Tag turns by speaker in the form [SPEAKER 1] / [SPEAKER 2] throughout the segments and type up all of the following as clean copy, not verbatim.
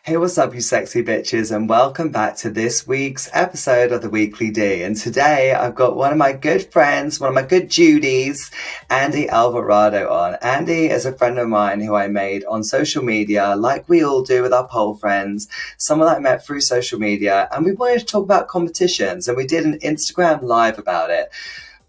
[SPEAKER 1] Hey, what's up, you sexy bitches, and welcome back to this week's episode of the Weekly D. And today I've got one of my good friends, one of my good Judies, Andy Alvarado on. Andy is a friend of mine who I made on social media, like we all do with our pole friends, someone that I met through social media, and we wanted to talk about competitions, and we did an Instagram live about it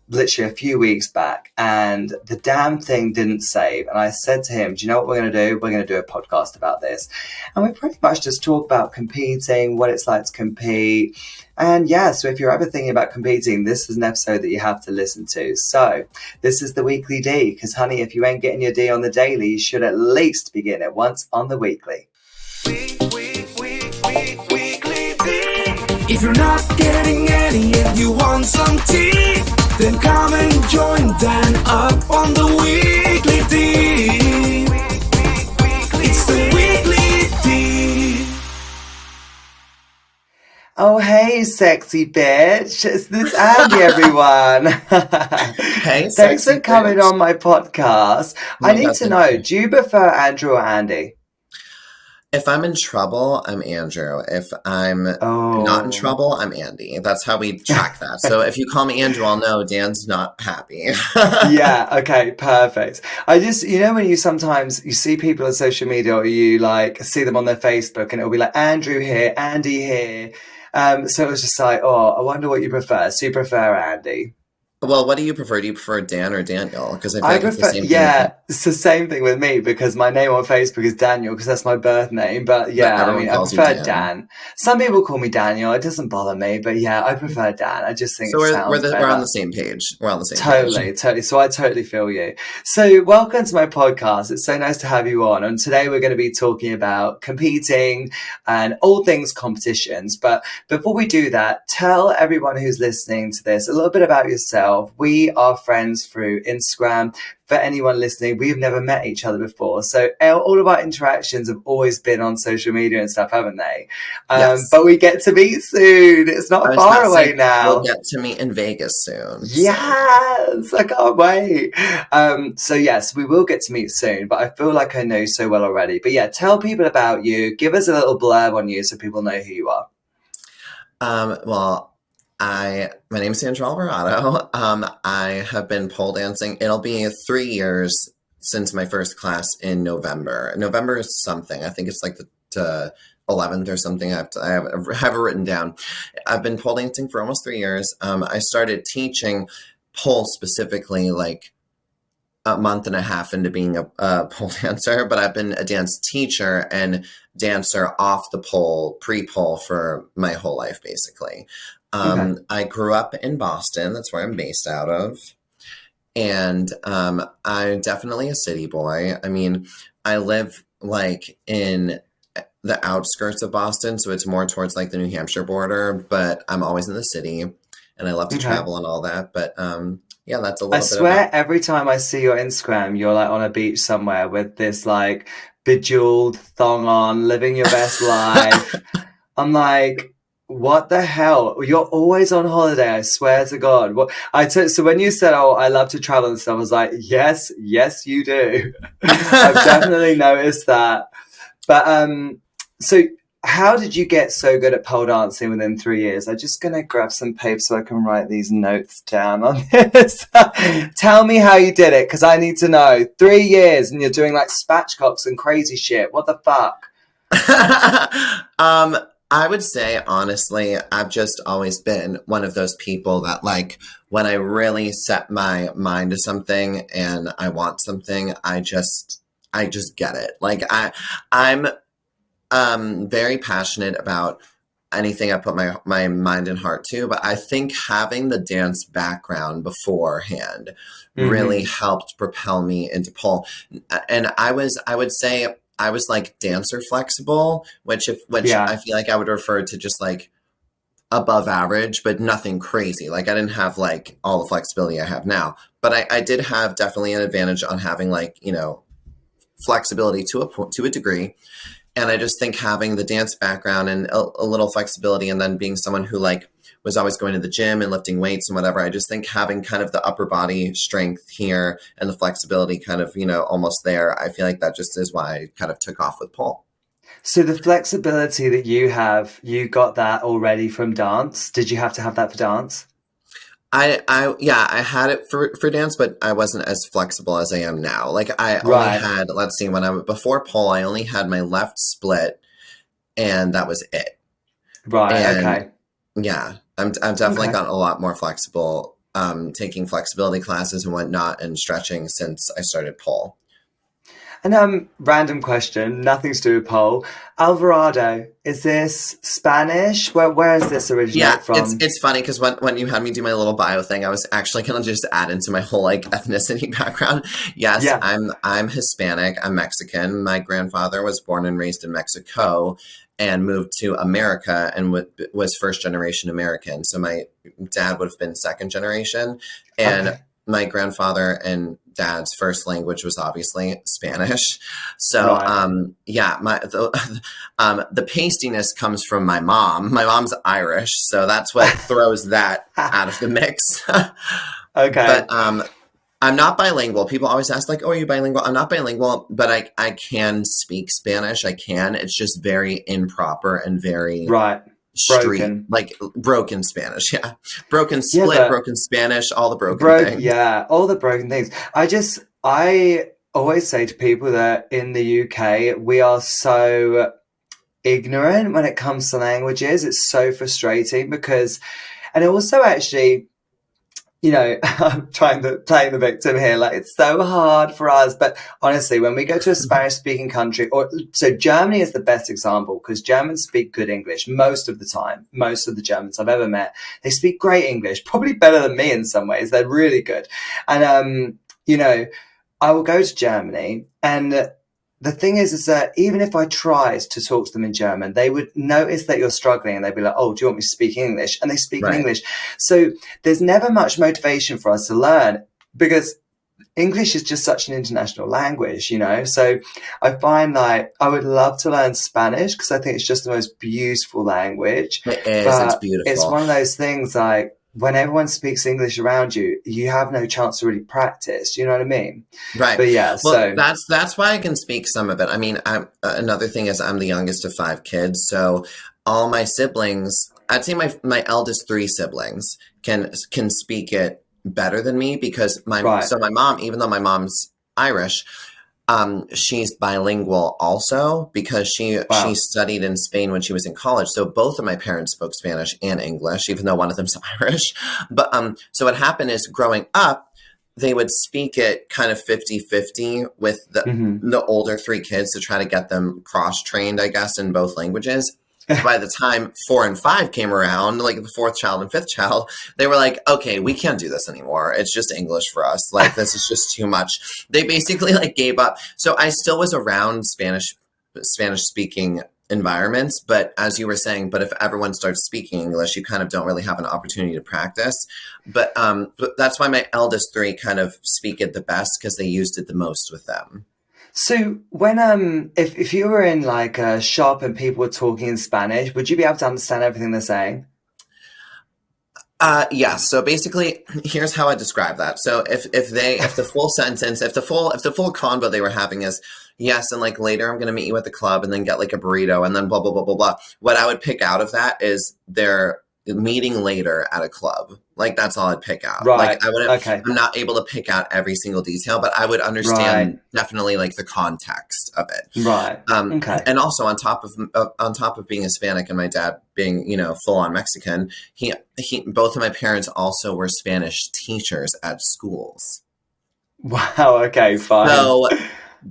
[SPEAKER 1] literally a few weeks back, and the damn thing didn't save. And I said to him, do you know what we're going to do? We're going to do a podcast about this. And we pretty much just talk about competing, what it's like to compete. And yeah, so if you're ever thinking about competing, this is an episode that you have to listen to. So this is the Weekly D, because honey, if you ain't getting your D on the daily, you should at least be getting it once on the weekly.
[SPEAKER 2] If you're not getting any and you want some tea, then come and join Dan up on the Weekly D. It's the Weekly D.
[SPEAKER 1] Oh, hey, sexy bitch. It's this Andy, everyone.
[SPEAKER 3] Hey,
[SPEAKER 1] Thanks for coming on my podcast. I need to know,
[SPEAKER 3] okay.
[SPEAKER 1] do you prefer Andrew or Andy?
[SPEAKER 3] If I'm in trouble, I'm Andrew. If I'm not in trouble, I'm Andy. That's how we track that. So if you call me Andrew, I'll know Dan's not happy.
[SPEAKER 1] Yeah, okay, perfect. I just, when you sometimes you see people on social media or you like see them on their Facebook and it'll be like Andrew here, Andy here. So it was just like, oh, I wonder what you prefer. So you prefer Andy?
[SPEAKER 3] Well, what do you prefer? Do you prefer Dan or Daniel? Because I feel
[SPEAKER 1] I
[SPEAKER 3] like
[SPEAKER 1] prefer,
[SPEAKER 3] it's the same thing.
[SPEAKER 1] yeah, it's the same thing with me because my name on Facebook is Daniel because that's my birth name. But yeah, I mean, I
[SPEAKER 3] calls you
[SPEAKER 1] prefer
[SPEAKER 3] Dan.
[SPEAKER 1] Dan. Some people call me Daniel. It doesn't bother me, but yeah, I prefer Dan. I just think
[SPEAKER 3] So
[SPEAKER 1] it sounds better.
[SPEAKER 3] we're on the same page. We're on the same page.
[SPEAKER 1] Totally. So I totally feel you. So welcome to my podcast. It's so nice to have you on. And today we're going to be talking about competing and all things competitions. But before we do that, tell everyone who's listening to this a little bit about yourself. We are friends through Instagram. For anyone listening, we've never met each other before. So all of our interactions have always been on social media and stuff, haven't they?
[SPEAKER 3] Yes.
[SPEAKER 1] But we get to meet soon. It's not far away now.
[SPEAKER 3] We'll get to meet in Vegas soon.
[SPEAKER 1] Yes, I can't wait. So yes, we will get to meet soon, but I feel like I know you so well already. But yeah, tell people about you. Give us a little blurb on you so people know who you are.
[SPEAKER 3] Well, my name is Sandra Alvarado. I have been pole dancing. It'll be 3 years since my first class in November. November is something. I think it's like the 11th or something. I have it written down. I've been pole dancing for almost 3 years. I started teaching pole specifically like a month and a half into being a pole dancer, but I've been a dance teacher and dancer off the pole, pre-pole for my whole life, basically.
[SPEAKER 1] Okay.
[SPEAKER 3] I grew up in Boston. That's where I'm based out of. And I'm definitely a city boy. I mean, I live like in the outskirts of Boston, so it's more towards like the New Hampshire border, but I'm always in the city and I love to travel and all that. But yeah, that's a little bit. I
[SPEAKER 1] swear every time I see your Instagram, you're like on a beach somewhere with this like bejeweled thong on, living your best life. I'm like, what the hell? You're always on holiday, I swear to God. So when you said, oh, I love to travel and stuff, I was like, yes, you do. I've definitely noticed that. But so how did you get so good at pole dancing within 3 years? I'm just going to grab some paper so I can write these notes down on this. Tell me how you did it, because I need to know. 3 years and you're doing like spatchcocks and crazy shit. What the fuck?
[SPEAKER 3] I would say, honestly, I've just always been one of those people that, like, when I really set my mind to something and I want something, I just get it. Like, I'm very passionate about anything I put my mind and heart to, but I think having the dance background beforehand really helped propel me into pole. And I would say I was like dancer flexible, which I feel like I would refer to just like above average, but nothing crazy. Like I didn't have like all the flexibility I have now, but I did have definitely an advantage on having like, flexibility to a degree. And I just think having the dance background and a little flexibility and then being someone who like was always going to the gym and lifting weights and whatever, I just think having kind of the upper body strength here and the flexibility kind of, almost there, I feel like that just is why I kind of took off with pole.
[SPEAKER 1] So the flexibility that you have, you got that already from dance. Did you have to have that for dance?
[SPEAKER 3] Yeah, I had it for dance, but I wasn't as flexible as I am now. Like I only
[SPEAKER 1] Right,
[SPEAKER 3] had, let's see, when I before pole, I only had my left split, and that was it.
[SPEAKER 1] right,
[SPEAKER 3] And
[SPEAKER 1] okay,
[SPEAKER 3] yeah, I've definitely
[SPEAKER 1] okay.
[SPEAKER 3] gotten a lot more flexible, taking flexibility classes and whatnot, and stretching since I started pole.
[SPEAKER 1] And random question, nothing to do with pole. Alvarado, is this Spanish? Where does this
[SPEAKER 3] Yeah,
[SPEAKER 1] originate from?
[SPEAKER 3] it's funny because when you had me do my little bio thing, I was actually gonna just add into my whole like ethnicity background. Yes,
[SPEAKER 1] Yeah.
[SPEAKER 3] I'm Hispanic. I'm Mexican. My grandfather was born and raised in Mexico and moved to America and was first generation American. So my dad would have been second generation, and
[SPEAKER 1] Okay.
[SPEAKER 3] my grandfather and dad's first language was obviously Spanish. So
[SPEAKER 1] Right.
[SPEAKER 3] yeah, the pastiness comes from my mom. My mom's Irish, so that's what throws that out of the mix. But
[SPEAKER 1] Okay.
[SPEAKER 3] I'm not bilingual. People always ask, like, "Oh, are you bilingual?" I'm not bilingual, but I can speak Spanish. I can. It's just very improper and very
[SPEAKER 1] Right.
[SPEAKER 3] street,
[SPEAKER 1] Broken.
[SPEAKER 3] like broken Spanish. Yeah, broken
[SPEAKER 1] Yeah,
[SPEAKER 3] split,
[SPEAKER 1] but
[SPEAKER 3] broken Spanish, all the broken
[SPEAKER 1] broke,
[SPEAKER 3] things.
[SPEAKER 1] yeah, all the broken things. I always say to people that in the UK, we are so ignorant when it comes to languages. It's so frustrating because, and it also actually, I'm trying to play the victim here. Like it's so hard for us. But honestly, when we go to a Spanish speaking country, or so Germany is the best example because Germans speak good English most of the time. Most of the Germans I've ever met, they speak great English, probably better than me in some ways. They're really good. And, I will go to Germany and the thing is that even if I tried to talk to them in German, they would notice that you're struggling and they'd be like, oh, do you want me to speak English? And they speak in
[SPEAKER 3] Right.
[SPEAKER 1] English. So there's never much motivation for us to learn because English is just such an international language. So I find like I would love to learn Spanish because I think it's just the most beautiful language.
[SPEAKER 3] It is. It's
[SPEAKER 1] But it's
[SPEAKER 3] beautiful.
[SPEAKER 1] one of those things like when everyone speaks English around you, you have no chance to really practice. You know what I mean?
[SPEAKER 3] Right.
[SPEAKER 1] But yeah,
[SPEAKER 3] Well,
[SPEAKER 1] so
[SPEAKER 3] that's why I can speak some of it. I mean, another thing is I'm the youngest of five kids, so all my siblings, I'd say my eldest three siblings can speak it better than me because
[SPEAKER 1] right.
[SPEAKER 3] my mom, even though my mom's Irish, she's bilingual also because she
[SPEAKER 1] Wow.
[SPEAKER 3] studied in Spain when she was in college. So both of my parents spoke Spanish and English, even though one of them's Irish. But so what happened is growing up, they would speak it kind of 50-50 with
[SPEAKER 1] Hmm.
[SPEAKER 3] the older three kids to try to get them cross trained, I guess, in both languages. By the time four and five came around, like the fourth child and fifth child, they were like, okay, we can't do this anymore. It's just English for us. Like, this is just too much. They basically like gave up. So I still was around Spanish speaking environments, but as you were saying, but if everyone starts speaking English, you kind of don't really have an opportunity to practice. But that's why my eldest three kind of speak it the best because they used it the most with them.
[SPEAKER 1] So when if you were in like a shop and people were talking in Spanish, would you be able to understand everything they're saying?
[SPEAKER 3] Yeah. So basically, here's how I describe that. So if the full sentence, if the full convo they were having is yes, and like later I'm gonna meet you at the club and then get like a burrito and then blah blah blah blah blah. What I would pick out of that is their meeting later at a club. Like that's all I'd pick out. Like
[SPEAKER 1] Right.
[SPEAKER 3] I wouldn't.
[SPEAKER 1] Okay.
[SPEAKER 3] I'm not able to pick out every single detail, but I would
[SPEAKER 1] Right.
[SPEAKER 3] understand definitely like the context of it.
[SPEAKER 1] Right. Okay.
[SPEAKER 3] And also on top of being Hispanic and my dad being full on Mexican, he both of my parents also were Spanish teachers at schools.
[SPEAKER 1] Wow. Okay. Fine.
[SPEAKER 3] So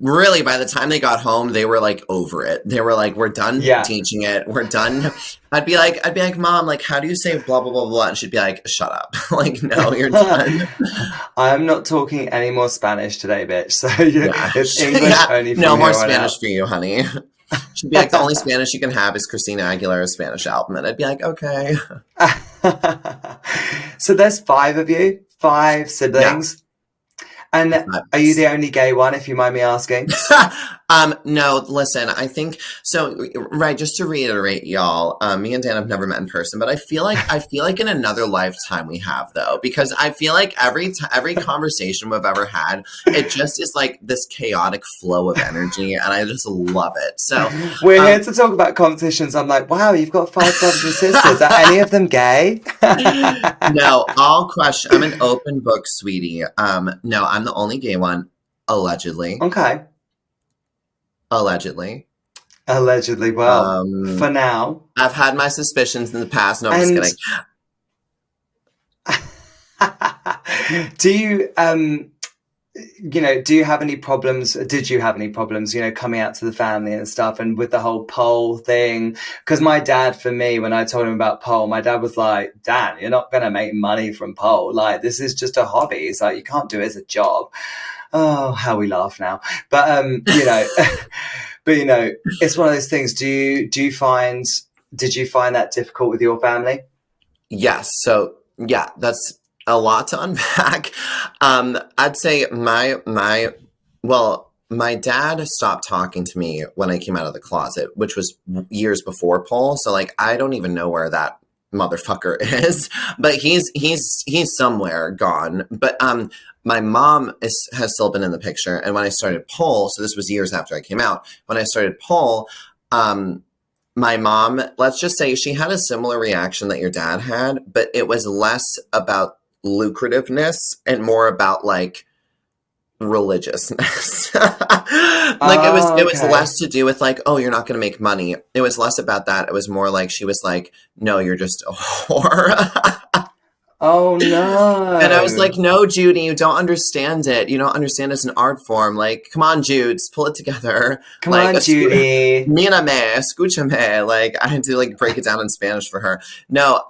[SPEAKER 3] really, by the time they got home, they were like over it. They were like, "We're done
[SPEAKER 1] Yeah.
[SPEAKER 3] teaching it. We're done." I'd be like, "Mom, like, how do you say blah blah blah blah?" And she'd be like, "Shut up! Like, no, you're done."
[SPEAKER 1] I'm not talking any more Spanish today, bitch. So
[SPEAKER 3] Yeah,
[SPEAKER 1] it's English
[SPEAKER 3] yeah.
[SPEAKER 1] only
[SPEAKER 3] No
[SPEAKER 1] from
[SPEAKER 3] more
[SPEAKER 1] here on
[SPEAKER 3] Spanish
[SPEAKER 1] out.
[SPEAKER 3] for you, honey. She'd be like, "The only Spanish you can have is Christina Aguilera's Spanish album," and I'd be like, "Okay."
[SPEAKER 1] So there's five of you, five
[SPEAKER 3] Yeah,
[SPEAKER 1] siblings. And
[SPEAKER 3] it's not
[SPEAKER 1] are you the only gay one, if you mind me asking?
[SPEAKER 3] No, listen, I think so. Right, just to reiterate, y'all, me and Dan have never met in person, but I feel like in another lifetime we have though, because I feel like every conversation we've ever had, it just is like this chaotic flow of energy, and I just love it. So,
[SPEAKER 1] We're here
[SPEAKER 3] um,
[SPEAKER 1] to talk about competitions. I'm like, wow, you've got five brothers and sisters. Are any of them gay?
[SPEAKER 3] no, all question. I'm an open book, sweetie. No, I'm the only gay one, allegedly.
[SPEAKER 1] Okay.
[SPEAKER 3] Allegedly.
[SPEAKER 1] Allegedly. Well, for
[SPEAKER 3] Um,
[SPEAKER 1] now.
[SPEAKER 3] I've had my suspicions in the past. No, I'm just
[SPEAKER 1] And
[SPEAKER 3] kidding.
[SPEAKER 1] do you do you have any problems? Did you have any problems, coming out to the family and stuff, and with the whole pole thing? Because my dad, for me, when I told him about pole, my dad was like, Dan, you're not going to make money from pole. Like, this is just a hobby. He's like, you can't do it as a job. Oh, how we laugh now. But, but, it's one of those things. Did you find that difficult with your family?
[SPEAKER 3] Yes. So yeah, that's a lot to unpack. I'd say my dad stopped talking to me when I came out of the closet, which was years before Paul. So like, I don't even know where that motherfucker is, but he's somewhere gone. But my mom has still been in the picture. And when I started Paul, so this was years after I came out, when I started Paul, um, my mom, let's just say she had a similar reaction that your dad had, but it was less about lucrativeness and more about like religiousness. Like
[SPEAKER 1] Oh,
[SPEAKER 3] it was
[SPEAKER 1] okay.
[SPEAKER 3] less to do with like, oh, you're not going to make money. It was less about that. It was more like she was like, no, you're just a whore.
[SPEAKER 1] Oh,
[SPEAKER 3] And I was like,
[SPEAKER 1] no.
[SPEAKER 3] no, Judy, you don't understand it. You don't understand it's an art form. Like, come on, Judes, pull it together.
[SPEAKER 1] Come
[SPEAKER 3] Like,
[SPEAKER 1] on, Judy.
[SPEAKER 3] mírame, escúchame. Like, I had to like break it down in Spanish for her. No,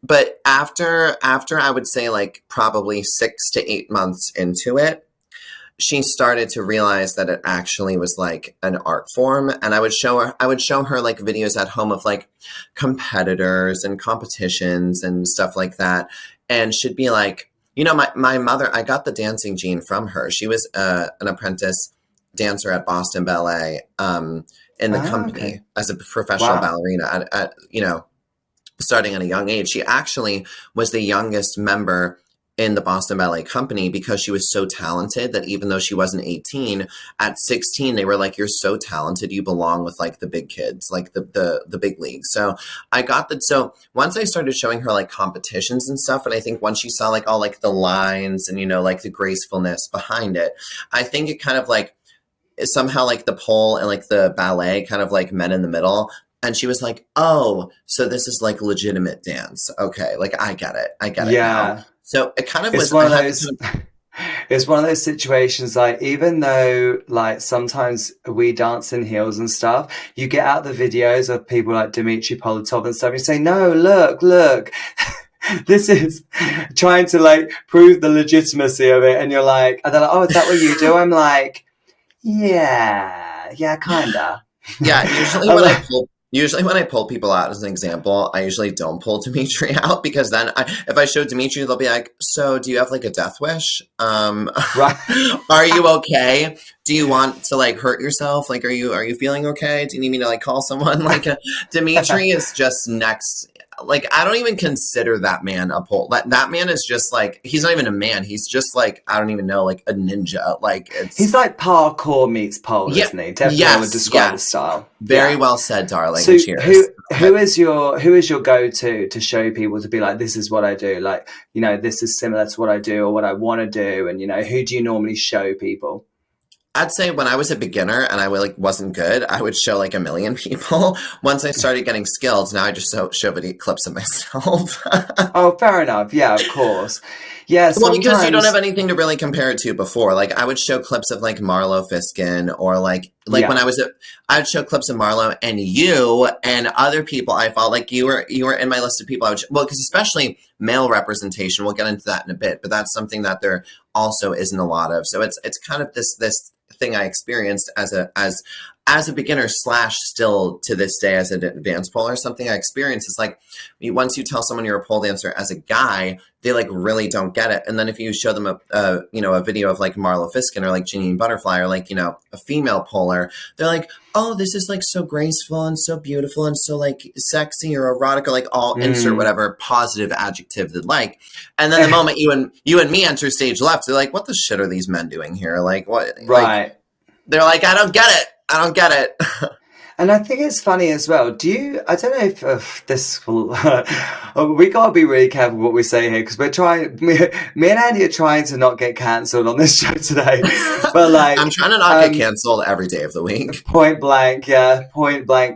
[SPEAKER 3] but after I would say like probably 6 to 8 months into it, she started to realize that it actually was like an art form. And I would show her like videos at home of like competitors and competitions and stuff like that. And she'd be like, my mother, I got the dancing gene from her. She was an apprentice dancer at Boston Ballet, in the
[SPEAKER 1] Ah,
[SPEAKER 3] company
[SPEAKER 1] okay.
[SPEAKER 3] as a professional
[SPEAKER 1] Wow.
[SPEAKER 3] ballerina at starting at a young age. She actually was the youngest member in the Boston Ballet Company because she was so talented that even though she wasn't 18, at 16 they were like, you're so talented, you belong with like the big kids, like the big leagues. So I got that. So once I started showing her like competitions and stuff, and I think once she saw like all like the lines and like the gracefulness behind it, I think it kind of like somehow like the pole and like the ballet kind of like met in the middle. And she was like, oh, so this is like legitimate dance. Okay. Like I get it. I get it now.
[SPEAKER 1] Yeah.
[SPEAKER 3] So it kind of
[SPEAKER 1] It's
[SPEAKER 3] was,
[SPEAKER 1] one
[SPEAKER 3] I
[SPEAKER 1] of
[SPEAKER 3] had to
[SPEAKER 1] those
[SPEAKER 3] kind of,
[SPEAKER 1] it's one of those situations, like, even though like sometimes we dance in heels and stuff, you get out the videos of people like Dmitry Politov and stuff, you say, no, look, this is trying to like prove the legitimacy of it, and you're like, and they're like, oh, is that what you do? I'm like, yeah, kinda.
[SPEAKER 3] yeah,
[SPEAKER 1] I'm like,
[SPEAKER 3] usually when I pull people out as an example, I usually don't pull Dimitri out because then if I show Dimitri, they'll be like, so do you have like a death wish?
[SPEAKER 1] right.
[SPEAKER 3] Are you okay? Do you want to like hurt yourself? Like, are you feeling okay? Do you need me to like call someone? Like, Dimitri is just next. Like, I don't even consider that man a pole. That man is just like, he's not even a man. He's just like, I don't even know, like a ninja. Like, it's,
[SPEAKER 1] He's like parkour meets pole,
[SPEAKER 3] yeah,
[SPEAKER 1] isn't he? Definitely, I would
[SPEAKER 3] yes,
[SPEAKER 1] describe his
[SPEAKER 3] yes.
[SPEAKER 1] style.
[SPEAKER 3] Very
[SPEAKER 1] Yeah.
[SPEAKER 3] well said, darling.
[SPEAKER 1] So
[SPEAKER 3] Cheers.
[SPEAKER 1] who is your go-to to show people, to be like, this is what I do, like, this is similar to what I do or what I want to do, and who do you normally show people?
[SPEAKER 3] I'd say when I was a beginner and I like wasn't good, I would show like a million people. Once I started getting skills, now I just show video clips of myself.
[SPEAKER 1] Oh, fair enough. Yeah, of course. Yeah,
[SPEAKER 3] Well, because you don't have
[SPEAKER 1] sometimes.
[SPEAKER 3] anything to really compare it to before. Like I would show clips of like Marlo Fiskin or like when
[SPEAKER 1] Yeah.
[SPEAKER 3] I'd show clips of Marlo and you and other people I felt like you were in my list of people I would well, because especially male representation, we'll get into that in a bit, but that's something that there also isn't a lot of. So it's kind of this thing I experienced as as a beginner slash still to this day as an advanced poler, something I experience is like once you tell someone you're a pole dancer as a guy, they like really don't get it. And then if you show them a video of like Marla Fiskin or like Janine Butterfly or like, a female poler, they're like, oh, this is like so graceful and so beautiful and so like sexy or erotic or like all insert whatever positive adjective they'd like. And then the moment you and me enter stage left, they're like, what the shit are these men doing here? Like what?
[SPEAKER 1] Right.
[SPEAKER 3] Like, they're like, I don't get it. I don't get it.
[SPEAKER 1] And I think it's funny as well. I don't know if this will, we got to be really careful what we say here because me and Andy are trying to not get cancelled on this show today. But like,
[SPEAKER 3] I'm trying to not get cancelled every day of the week.
[SPEAKER 1] Point blank,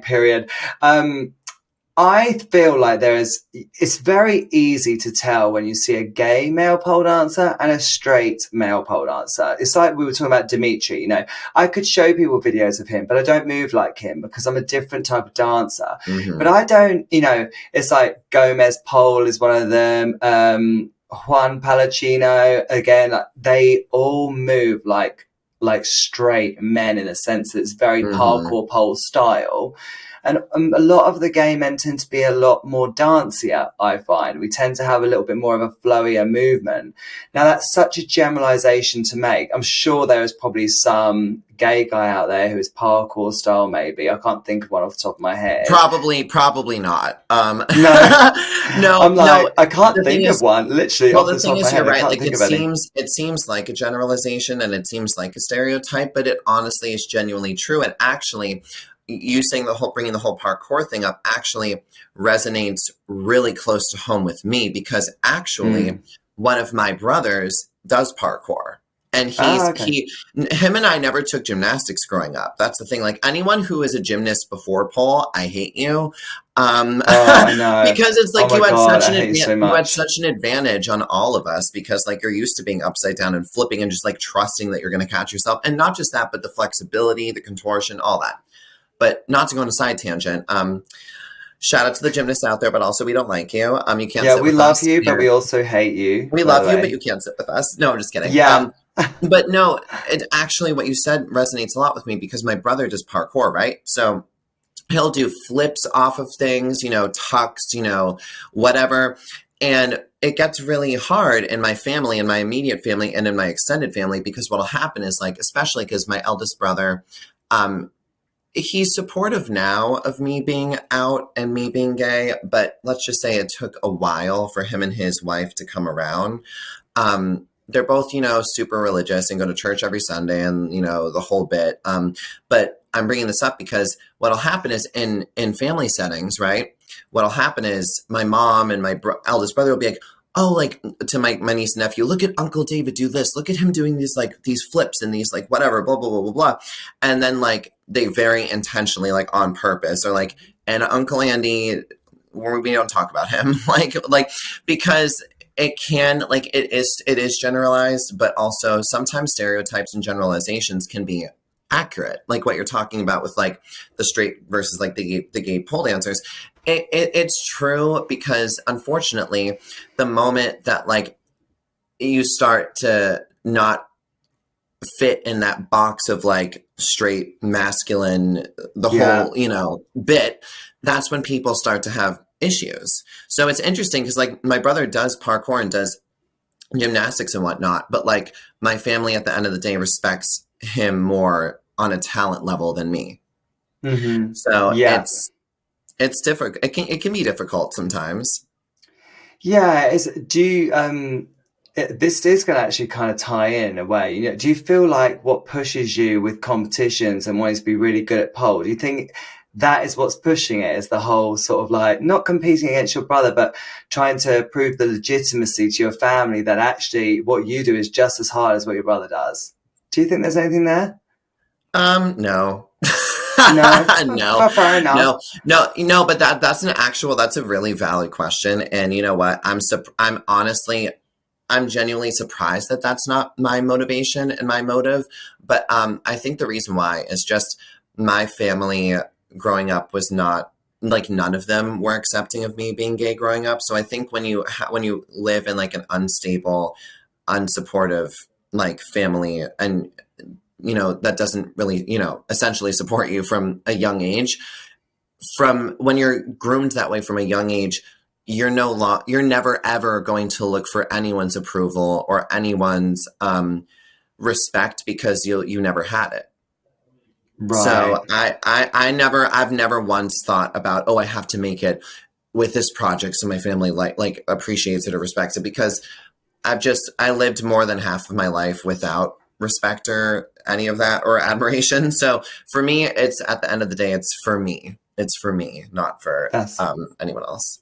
[SPEAKER 1] period. I feel like it's very easy to tell when you see a gay male pole dancer and a straight male pole dancer. It's like we were talking about Dimitri, I could show people videos of him, but I don't move like him because I'm a different type of dancer.
[SPEAKER 3] Mm-hmm.
[SPEAKER 1] But I don't, it's like Gomez Pole is one of them. Juan Palacino, again, they all move like straight men in a sense that it's very parkour pole style. And a lot of the gay men tend to be a lot more dancier, I find. We tend to have a little bit more of a flowier movement. Now, that's such a generalization to make. I'm sure there is probably some gay guy out there who is parkour style, maybe. I can't think of one off the top of my head.
[SPEAKER 3] Probably not.
[SPEAKER 1] No.
[SPEAKER 3] No.
[SPEAKER 1] I'm like,
[SPEAKER 3] no.
[SPEAKER 1] I can't think of one, literally, off the top of my head.
[SPEAKER 3] Right. Like, it seems like a generalization and it seems like a stereotype, but it honestly is genuinely true. And actually, you saying bringing the whole parkour thing up actually resonates really close to home with me because actually one of my brothers does parkour and him and I never took gymnastics growing up. That's the thing. Like anyone who is a gymnast before pole, I hate you.
[SPEAKER 1] I know.
[SPEAKER 3] Because it's like you
[SPEAKER 1] had
[SPEAKER 3] such an advantage on all of us because like you're used to being upside down and flipping and just like trusting that you're going to catch yourself. And not just that, but the flexibility, the contortion, all that. But not to go on a side tangent. Shout out to the gymnasts out there, but also we don't like you. You can't.
[SPEAKER 1] Yeah, we love you, but we also hate you.
[SPEAKER 3] We love you, but you can't sit with us. No, I'm just kidding.
[SPEAKER 1] Yeah.
[SPEAKER 3] But no, actually, what you said resonates a lot with me because my brother does parkour, right? So he'll do flips off of things, tucks, whatever. And it gets really hard in my family, in my immediate family, and in my extended family because what'll happen is like, especially because my eldest brother, he's supportive now of me being out and me being gay, but let's just say it took a while for him and his wife to come around. They're both, super religious and go to church every Sunday and, the whole bit. But I'm bringing this up because what'll happen is in family settings, right? What'll happen is my mom and my eldest brother will be like, oh, like to my niece and nephew, look at Uncle David do this. Look at him doing these flips and these like whatever, blah, blah, blah, blah, blah. And then like they very intentionally like on purpose or like, and Uncle Andy, we don't talk about him like because it can like it is generalized, but also sometimes stereotypes and generalizations can be accurate. Like what you're talking about with like the straight versus like the gay pole dancers. It's true because unfortunately the moment that like you start to not fit in that box of like straight masculine, the whole, bit, that's when people start to have issues. So it's interesting because like my brother does parkour and does gymnastics and whatnot, but like my family at the end of the day respects him more on a talent level than me.
[SPEAKER 1] Mm-hmm.
[SPEAKER 3] So it's different. It can be difficult sometimes.
[SPEAKER 1] Yeah. This is going to actually kind of tie in a way. Do you feel like what pushes you with competitions and wanting to be really good at pole? Do you think that is what's pushing it? Is the whole sort of like not competing against your brother, but trying to prove the legitimacy to your family that actually what you do is just as hard as what your brother does? Do you think there's anything there?
[SPEAKER 3] No.
[SPEAKER 1] No.
[SPEAKER 3] No.
[SPEAKER 1] Oh, fair enough.
[SPEAKER 3] No, but that's a really valid question. And you know what? I'm genuinely surprised that that's not my motivation and my motive. But I think the reason why is just my family growing up was not like none of them were accepting of me being gay growing up. So I think when you live in like an unstable, unsupportive like family and that doesn't really, essentially support you from a young age. From when you're groomed that way from a young age, you're never ever going to look for anyone's approval or anyone's respect because you never had it. So
[SPEAKER 1] Right.
[SPEAKER 3] I've never once thought about, oh, I have to make it with this project so my family like appreciates it or respects it, because I lived more than half of my life without respect or any of that or admiration. So for me, it's at the end of the day, it's for me. It's for me, not for
[SPEAKER 1] That's
[SPEAKER 3] anyone else.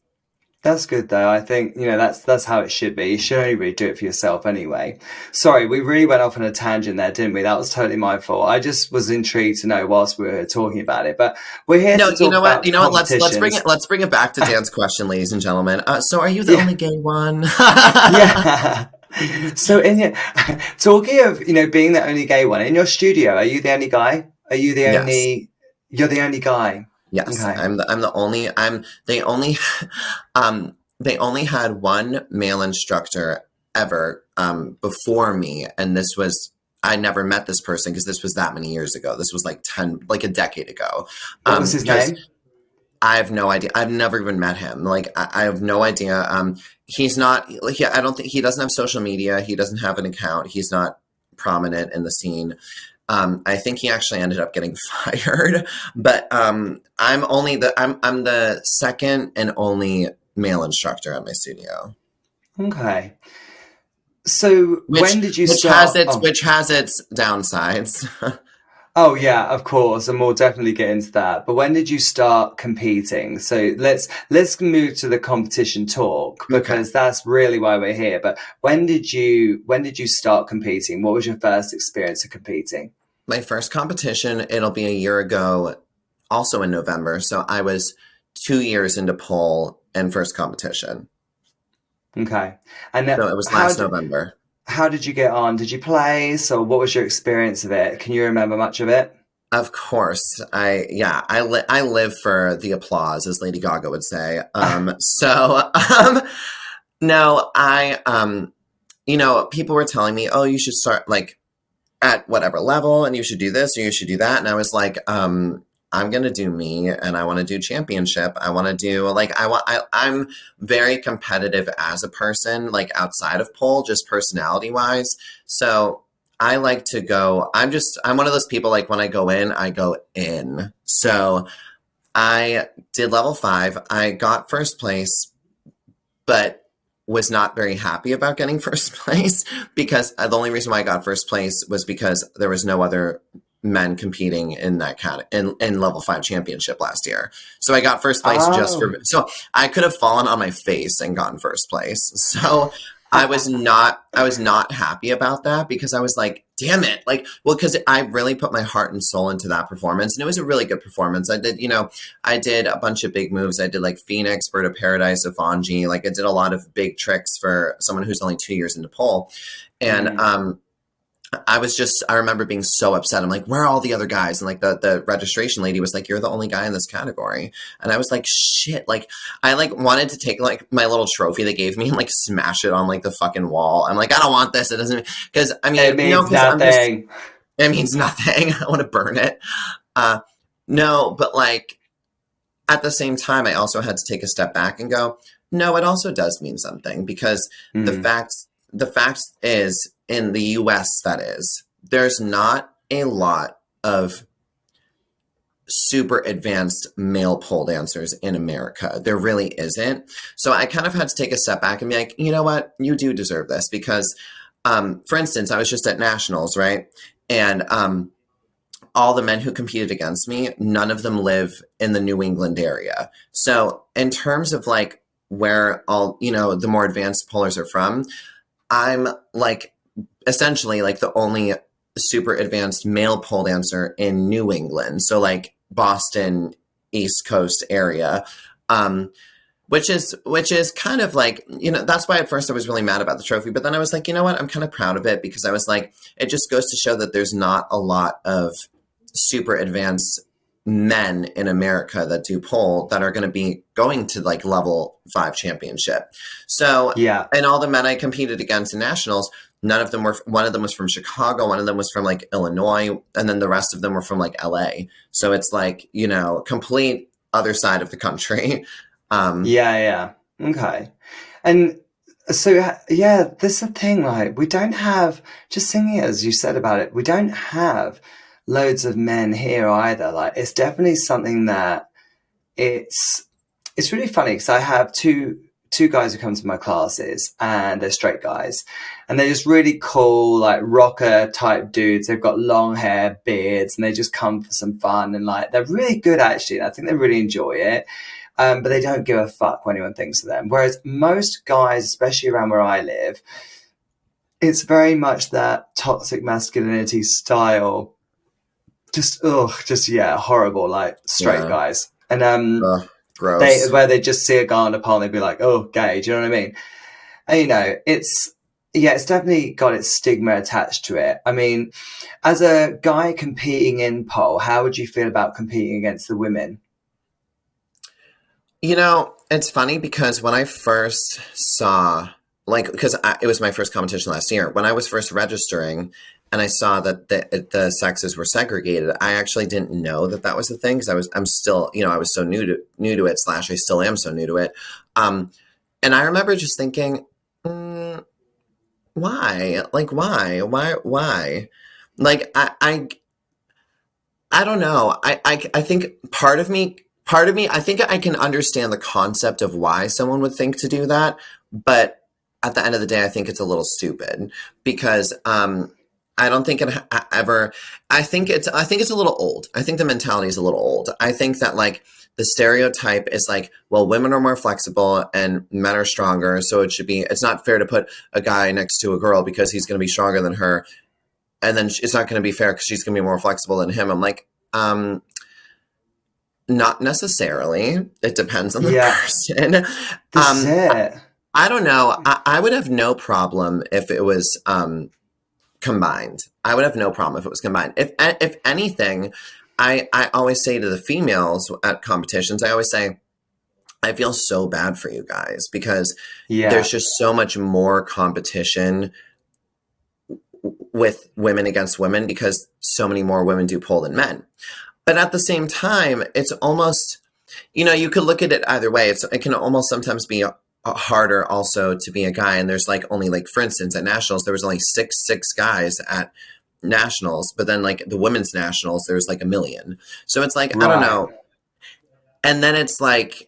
[SPEAKER 1] that's good though. I think, that's how it should be. You should only really do it for yourself anyway. Sorry, we really went off on a tangent there, didn't we? That was totally my fault. I just was intrigued to know whilst we were talking about it. But we're here
[SPEAKER 3] No,
[SPEAKER 1] to
[SPEAKER 3] you
[SPEAKER 1] talk
[SPEAKER 3] know what?
[SPEAKER 1] about
[SPEAKER 3] You know what? Let's bring
[SPEAKER 1] competitions.
[SPEAKER 3] it back to Dan's question, ladies and gentlemen. So, are you the
[SPEAKER 1] Yeah.
[SPEAKER 3] only gay one?
[SPEAKER 1] Yeah. So in your talking of, being the only gay one in your studio, are you the only guy? Are you the
[SPEAKER 3] Yes,
[SPEAKER 1] only you're the only guy?
[SPEAKER 3] yes.
[SPEAKER 1] Okay.
[SPEAKER 3] I'm the only. They only had one male instructor ever before me, and this was. I never met this person because this was that many years ago. This was like a decade ago.
[SPEAKER 1] What was his
[SPEAKER 3] Because
[SPEAKER 1] name?
[SPEAKER 3] I have no idea. I've never even met him. Like I have no idea. He's not. Like, I don't think he doesn't have social media. He doesn't have an account. He's not prominent in the scene. I think he actually ended up getting fired. But I'm the second and only male instructor at my studio,
[SPEAKER 1] Okay. So
[SPEAKER 3] which
[SPEAKER 1] when did you start? Oh,
[SPEAKER 3] which has its downsides.
[SPEAKER 1] oh yeah, of course, and we'll definitely get into that. But when did you start competing? So let's move to the competition talk
[SPEAKER 3] Okay.
[SPEAKER 1] because that's really why we're here. But when did you start competing? What was your first experience of competing?
[SPEAKER 3] My first competition, it'll be a year ago, also in November. So I was 2 years into pole and first competition.
[SPEAKER 1] Okay. And
[SPEAKER 3] So it was
[SPEAKER 1] how
[SPEAKER 3] last
[SPEAKER 1] did
[SPEAKER 3] November.
[SPEAKER 1] how did you get on? Did you place or what was your experience of it? Can you remember much of it?
[SPEAKER 3] Of course, I live for the applause, as Lady Gaga would say. No, people were telling me, oh, you should start like at whatever level, and you should do this or you should do that, and I was like, I'm gonna do me, and I want to do championship. I want to do like I'm very competitive as a person, like outside of pole, just personality wise. So I like to go. I'm one of those people, like when I go in, I go in. So I did level 5. I got first place, but was not very happy about getting first place because the only reason why I got first place was because there was no other men competing in that in level 5 championship last year. So I got first place
[SPEAKER 1] Oh.
[SPEAKER 3] so I could have fallen on my face and gotten first place. So I was not happy about that because I was like, damn it. Like, well, because I really put my heart and soul into that performance. And it was a really good performance. I did a bunch of big moves. I did like Phoenix, Bird of Paradise, Avanji. Like I did a lot of big tricks for someone who's only 2 years into pole. And
[SPEAKER 1] Mm.
[SPEAKER 3] I remember being so upset. I'm like, where are all the other guys? And like the registration lady was like, you're the only guy in this category. And I was like, shit. Like I like wanted to take like my little trophy they gave me and like smash it on like the fucking wall. I'm like, I don't want this. It doesn't, because I
[SPEAKER 1] It
[SPEAKER 3] mean,
[SPEAKER 1] means
[SPEAKER 3] because
[SPEAKER 1] nothing.
[SPEAKER 3] it means nothing. I want to burn it. Uh, no, but like at the same time, I also had to take a step back and go, no, it also does mean something because the
[SPEAKER 1] Mm.
[SPEAKER 3] fact the fact is in the US, that is, there's not a lot of super advanced male pole dancers in America. There really isn't. So I kind of had to take a step back and be like, you know what, you do deserve this because for instance, I was just at nationals, right? And all the men who competed against me, none of them live in the New England area. So in terms of like where all, the more advanced polars are from, I'm like essentially like the only super advanced male pole dancer in New England. So like Boston, East Coast area. Which is kind of like, that's why at first I was really mad about the trophy, but then I was like, you know what, I'm kind of proud of it because I was like, it just goes to show that there's not a lot of super advanced men in America that do pole that are going to be going to like level 5 championship. So,
[SPEAKER 1] Yeah.
[SPEAKER 3] and all the men I competed against in nationals, none of them were, one of them was from Chicago, one of them was from like Illinois, and then the rest of them were from like LA. So it's like, you know, complete other side of the country.
[SPEAKER 1] Yeah, yeah. Okay. And so, yeah, this is the thing, like, we don't have, just thinking as you said about it, we don't have loads of men here either. Like, it's definitely something that it's, it's really funny because I have two guys who come to my classes and they're straight guys and they're just really cool, like rocker type dudes. They've got long hair, beards, and they just come for some fun and like they're really good actually. And I think they really enjoy it. But they don't give a fuck what anyone thinks of them. Whereas most guys, especially around where I live, it's very much that toxic masculinity style. Just, ugh, just, yeah, horrible, like straight
[SPEAKER 3] Yeah.
[SPEAKER 1] guys. And
[SPEAKER 3] Ugh,
[SPEAKER 1] they,
[SPEAKER 3] gross.
[SPEAKER 1] where they just see a guy on a pole and they'd be like, oh, gay. Do you know what I mean? And, you know, yeah, it's definitely got its stigma attached to it. I mean, as a guy competing in pole, how would you feel about competing against the women?
[SPEAKER 3] You know, it's funny because when I first saw, like, because it was my first competition last year, when I was first registering and I saw that the sexes were segregated, I actually didn't know that that was the thing because I'm still, you know, I was so new to it, slash, I still am so new to it. Um, and I remember just thinking, why? Like, why? Like, I don't know. I think part of me, I think I can understand the concept of why someone would think to do that, but at the end of the day, I think it's a little stupid because I don't think it ever. I think it's a little old. I think the mentality is a little old. I think that like the stereotype is like, well, women are more flexible and men are stronger, so it should be. It's not fair to put a guy next to a girl because he's going to be stronger than her, and then it's not going to be fair because she's going to be more flexible than him. I'm like, not necessarily. It depends on the
[SPEAKER 1] Yeah,
[SPEAKER 3] person.
[SPEAKER 1] this is it.
[SPEAKER 3] I don't know. I would have no problem if it was combined. I would have no problem if it was combined. If anything, I always say to the females at competitions, I always say, I feel so bad for you guys because there's
[SPEAKER 1] Yeah,
[SPEAKER 3] just so much more competition with women against women because so many more women do pole than men. But at the same time, it's almost, you know, you could look at it either way. It can almost sometimes be harder also to be a guy. And there's like only like, for instance, at nationals, there was only six guys at nationals, but then like the women's nationals, there's like a million. So it's like, I don't
[SPEAKER 1] right.
[SPEAKER 3] know. And then it's like,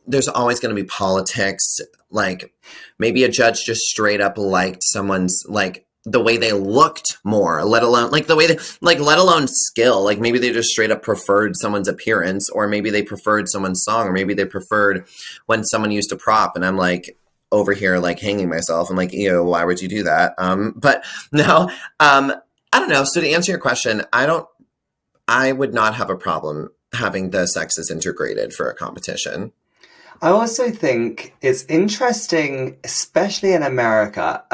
[SPEAKER 3] there's always going to be politics. Like maybe a judge just straight up liked someone's like the way they looked more, let alone like the way they like, let alone skill. Like maybe they just straight up preferred someone's appearance, or maybe they preferred someone's song, or maybe they preferred when someone used a prop. And I'm like over here, like hanging myself. I'm like, ew, why would you do that? But no, I don't know. So to answer your question, I would not have a problem having the sexes integrated for a competition.
[SPEAKER 1] I also think it's interesting, especially in America,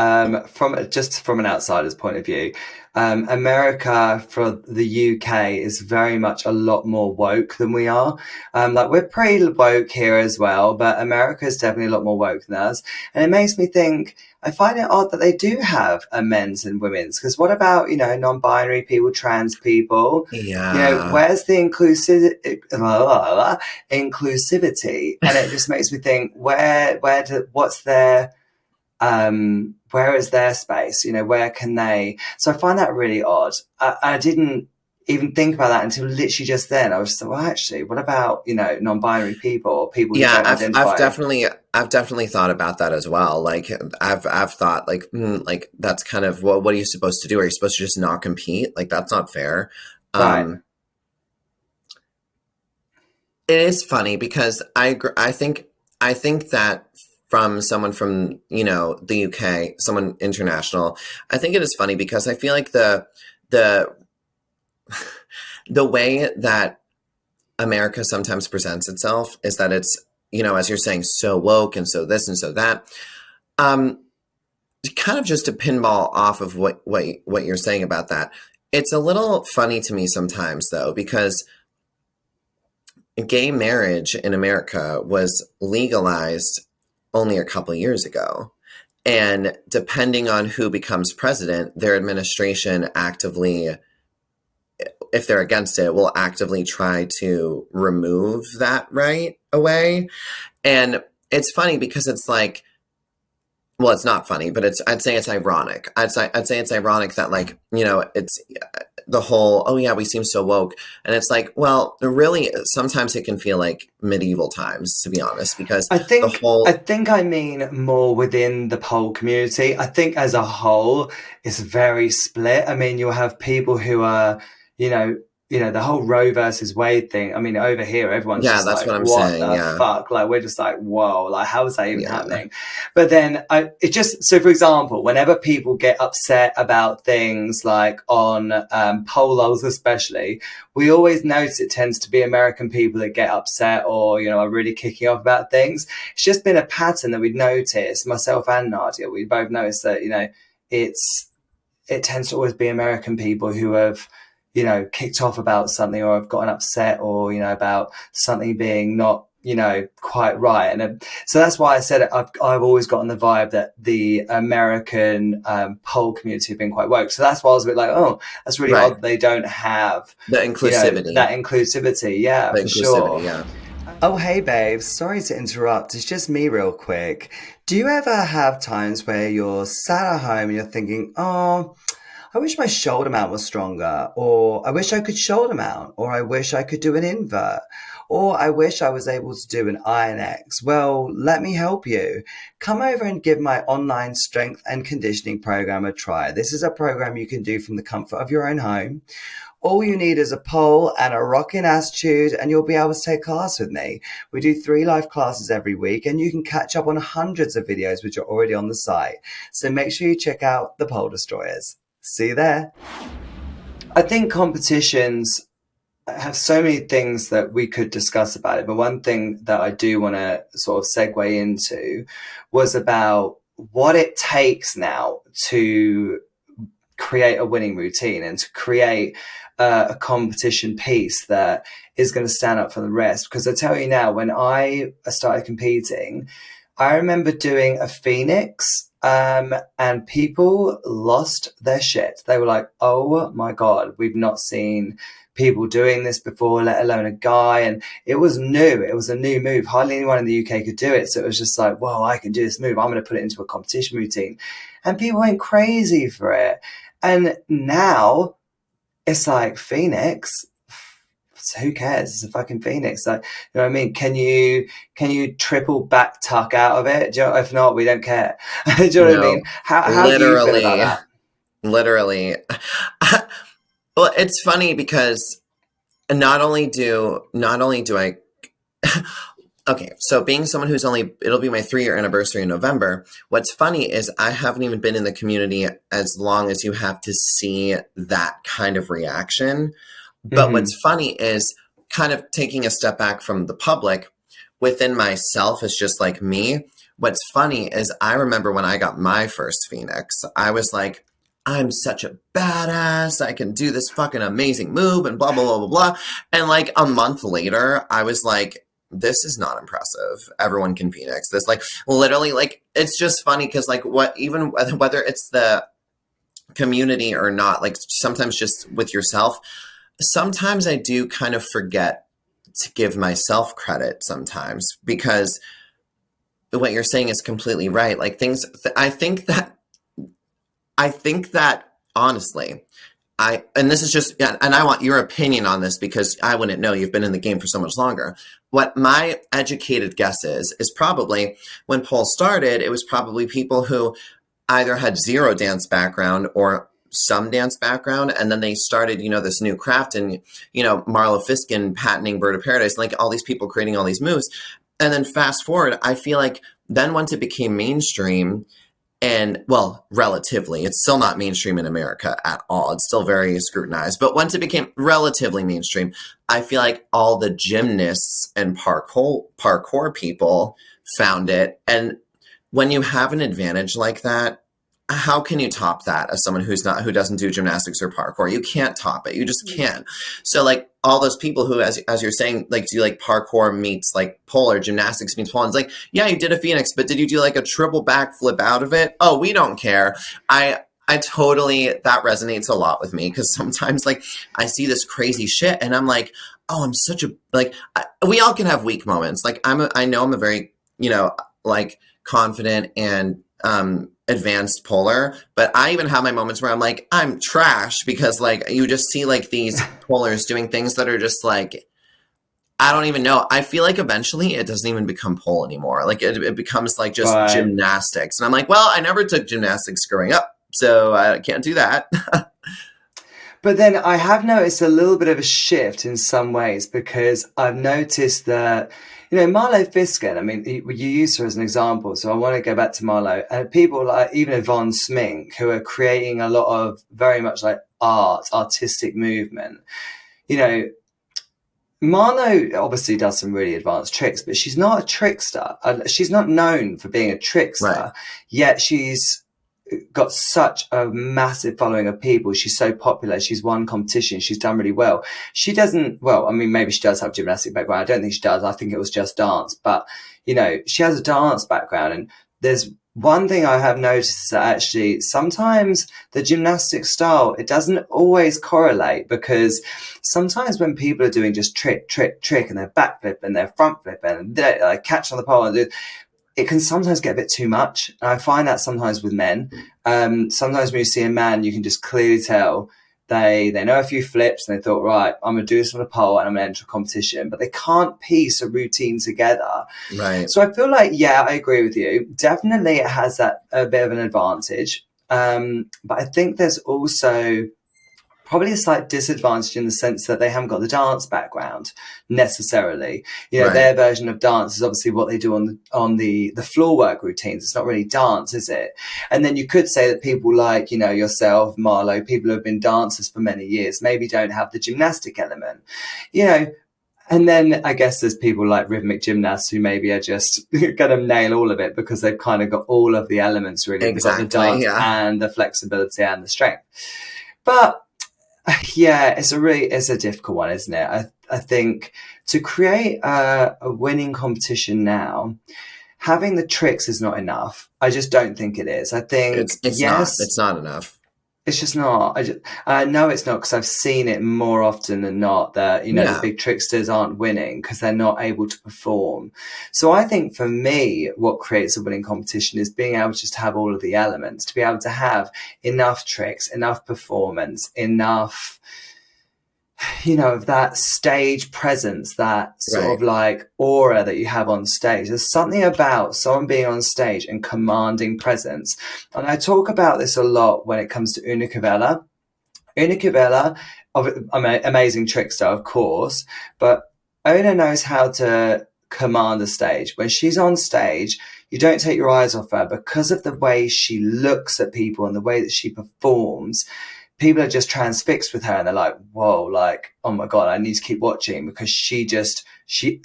[SPEAKER 1] from an outsider's point of view. America for the UK is very much a lot more woke than we are. Like we're pretty woke here as well, but America is definitely a lot more woke than us. And it makes me think, I find it odd that they do have a men's and women's, because what about, you know, non-binary people, trans people? You know,
[SPEAKER 3] Yeah.
[SPEAKER 1] where's the inclusivity? And it just makes me think, what's their, where is their space? You know, where can they? So I find that really odd. I didn't even think about that until literally just then. I was just like, well, actually, what about, you know, non-binary people or people who
[SPEAKER 3] Yeah,
[SPEAKER 1] don't
[SPEAKER 3] I've
[SPEAKER 1] identify?
[SPEAKER 3] definitely thought about that as well. Like I've thought like like that's kind of what are you supposed to do? Are you supposed to just not compete? Like that's not fair.
[SPEAKER 1] Right.
[SPEAKER 3] Um it is funny because I think that from someone from, you know, the UK, someone international, I think it is funny because I feel like the the way that America sometimes presents itself is that it's, you know, as you're saying, so woke and so this and so that. Um, Kind of just to pinball off of what you're saying about that. It's a little funny to me sometimes though, because gay marriage in America was legalized only a couple years ago. And depending on who becomes president, their administration actively, if they're against it, will actively try to remove that right away. And it's funny because it's like, well, it's not funny, but I'd say it's ironic. I'd say it's ironic that, like, you know, it's the whole, oh yeah, we seem so woke. And it's like, well, really, sometimes it can feel like medieval times, to be honest, because
[SPEAKER 1] I
[SPEAKER 3] the
[SPEAKER 1] think I
[SPEAKER 3] whole,
[SPEAKER 1] think I mean more within the pole community. I think as a whole, it's very split. I mean, you'll have people who are, you know, the whole Roe versus Wade thing. I mean, over here, everyone's
[SPEAKER 3] yeah,
[SPEAKER 1] just
[SPEAKER 3] that's
[SPEAKER 1] like,
[SPEAKER 3] what I'm
[SPEAKER 1] "What
[SPEAKER 3] saying.
[SPEAKER 1] the
[SPEAKER 3] Yeah.
[SPEAKER 1] fuck?" Like, we're just like, "Whoa!" Like, how is that even
[SPEAKER 3] Yeah.
[SPEAKER 1] happening? But then, it just so, for example, whenever people get upset about things like on polos, especially, we always notice it tends to be American people that get upset or are really kicking off about things. It's just been a pattern that we've noticed, myself and Nadia. We both noticed that it's it tends to always be American people who have kicked off about something or have gotten upset or about something being not quite right. And so that's why I said it. I've always gotten the vibe that the American pole community have been quite woke. So that's why I was a bit like, oh, that's really
[SPEAKER 3] Right.
[SPEAKER 1] odd they don't have
[SPEAKER 3] The inclusivity.
[SPEAKER 1] that inclusivity. Yeah,
[SPEAKER 3] The
[SPEAKER 1] for sure.
[SPEAKER 3] inclusivity. Yeah.
[SPEAKER 1] Oh, hey, babes. Sorry to interrupt. It's just me, real quick. Do you ever have times where you're sat at home and you're thinking, oh, I wish my shoulder mount was stronger, or I wish I could shoulder mount, or I wish I could do an invert, or I wish I was able to do an Iron X? Well, let me help you. Come over and give my online strength and conditioning program a try. This is a program you can do from the comfort of your own home. All you need is a pole and a rocking attitude, and you'll be able to take class with me. We do 3 live classes every week, and you can catch up on hundreds of videos which are already on the site. So make sure you check out the Pole Destroyers. See you there. I think competitions have so many things that we could discuss about it, but one thing that I do want to sort of segue into was about what it takes now to create a winning routine and to create a competition piece that is going to stand up for the rest. Because I tell you now, when I started competing, I remember doing a Phoenix, and people lost their shit. They were like, oh my God, we've not seen people doing this before, let alone a guy. And it was new. It was a new move. Hardly anyone in the UK could do it. So it was just like, whoa, I can do this move. I'm going to put it into a competition routine. And people went crazy for it. And now it's like Phoenix. So who cares? It's a fucking Phoenix. Like, you know what I mean? Can you triple back tuck out of it? If not, we don't care. Do you know what I
[SPEAKER 3] No.
[SPEAKER 1] mean? How do you feel about
[SPEAKER 3] Literally.
[SPEAKER 1] that?
[SPEAKER 3] Literally. Well, it's funny because not only do I okay, so being someone who's it'll be my 3-year anniversary in November. What's funny is I haven't even been in the community as long as you have to see that kind of reaction. But
[SPEAKER 1] Mm-hmm.
[SPEAKER 3] what's funny is kind of taking a step back from the public within myself as just like me. What's funny is I remember when I got my first Phoenix, I was like, I'm such a badass. I can do this fucking amazing move and blah, blah, blah, blah, blah. And like a month later, I was like, this is not impressive. Everyone can Phoenix this. Like literally, like it's just funny because like even whether it's the community or not, like sometimes just with yourself, sometimes I do kind of forget to give myself credit sometimes because what you're saying is completely right. Like I think that honestly, and this is just, and I want your opinion on this because I wouldn't know. You've been in the game for so much longer. What my educated guess is probably when pole started, it was probably people who either had zero dance background or some dance background, and then they started, this new craft, and Marlo Fiskin patenting Bird of Paradise, like all these people creating all these moves, and then fast forward, I feel like then once it became mainstream. And well, relatively, it's still not mainstream in America at all. It's still very scrutinized. But once it became relatively mainstream, I feel like all the gymnasts and parkour people found it. And when you have an advantage like that, how can you top that as someone who doesn't do gymnastics or parkour? You can't top it. You just can't. So like all those people who, as you're saying, like do like parkour meets like pole or gymnastics meets pole. And it's like, yeah, you did a Phoenix, but did you do like a triple backflip out of it? Oh, we don't care. I totally, that resonates a lot with me because sometimes like I see this crazy shit and I'm like, oh, I'm such a, like, we all can have weak moments. Like I know I'm a very, like confident and, advanced polar, but I even have my moments where I'm like, I'm trash because like you just see like these polars doing things that are just like, I don't even know. I feel like eventually it doesn't even become pole anymore. Like it becomes like just
[SPEAKER 1] Right.
[SPEAKER 3] gymnastics. And I'm like, well, I never took gymnastics growing up, so I can't do that.
[SPEAKER 1] But then I have noticed a little bit of a shift in some ways because I've noticed that, Marlo Fiskin, I mean, you use her as an example, so I want to go back to Marlo. And people like even Yvonne Smink, who are creating a lot of very much like artistic movement. You know, Marlo obviously does some really advanced tricks, but she's not a trickster. She's not known for being a
[SPEAKER 3] Right.
[SPEAKER 1] trickster, yet she's got such a massive following of people. She's so popular. She's won competitions. She's done really well. She doesn't, well, I mean, maybe she does have gymnastic background. I don't think she does. I think it was just dance, but she has a dance background. And there's one thing I have noticed is that actually sometimes the gymnastic style, it doesn't always correlate because sometimes when people are doing just trick, trick, trick and they're backflip and they're front flip and they catch on the pole and do, it can sometimes get a bit too much. And I find that sometimes with men. Sometimes when you see a man, you can just clearly tell they know a few flips and they thought, right, I'm going to do this on a pole and I'm going to enter a competition, but they can't piece a routine together.
[SPEAKER 3] Right.
[SPEAKER 1] So I feel like, yeah, I agree with you. Definitely it has that a bit of an advantage. But I think there's also probably a slight disadvantage in the sense that they haven't got the dance background necessarily.
[SPEAKER 3] Right.
[SPEAKER 1] Their version of dance is obviously what they do on the floor work routines. It's not really dance, is it? And then you could say that people like, yourself, Marlo, people who have been dancers for many years, maybe don't have the gymnastic element, and then I guess there's people like rhythmic gymnasts who maybe are just going to nail all of it because they've kind of got all of the elements really. They've got the
[SPEAKER 3] Exactly.
[SPEAKER 1] dance
[SPEAKER 3] Yeah.
[SPEAKER 1] and the flexibility and the strength. But yeah, it's a difficult one, isn't it? I think to create a winning competition now, having the tricks is not enough. I just don't think it is. I think
[SPEAKER 3] It's not.
[SPEAKER 1] yes,
[SPEAKER 3] It's not enough.
[SPEAKER 1] it's just not. I know it's not because I've seen it more often than not that, the
[SPEAKER 3] Yeah.
[SPEAKER 1] big tricksters aren't winning because they're not able to perform. So I think for me, what creates a winning competition is being able just to have all of the elements, to be able to have enough tricks, enough performance, enough, of that stage presence, that sort
[SPEAKER 3] Right.
[SPEAKER 1] of like aura that you have on stage. There's something about someone being on stage and commanding presence. And I talk about this a lot when it comes to Una Cavella. Una Cavella, amazing trickster, of course, but Una knows how to command the stage. When she's on stage, you don't take your eyes off her because of the way she looks at people and the way that she performs. People are just transfixed with her and they're like, whoa, like, oh my God, I need to keep watching because she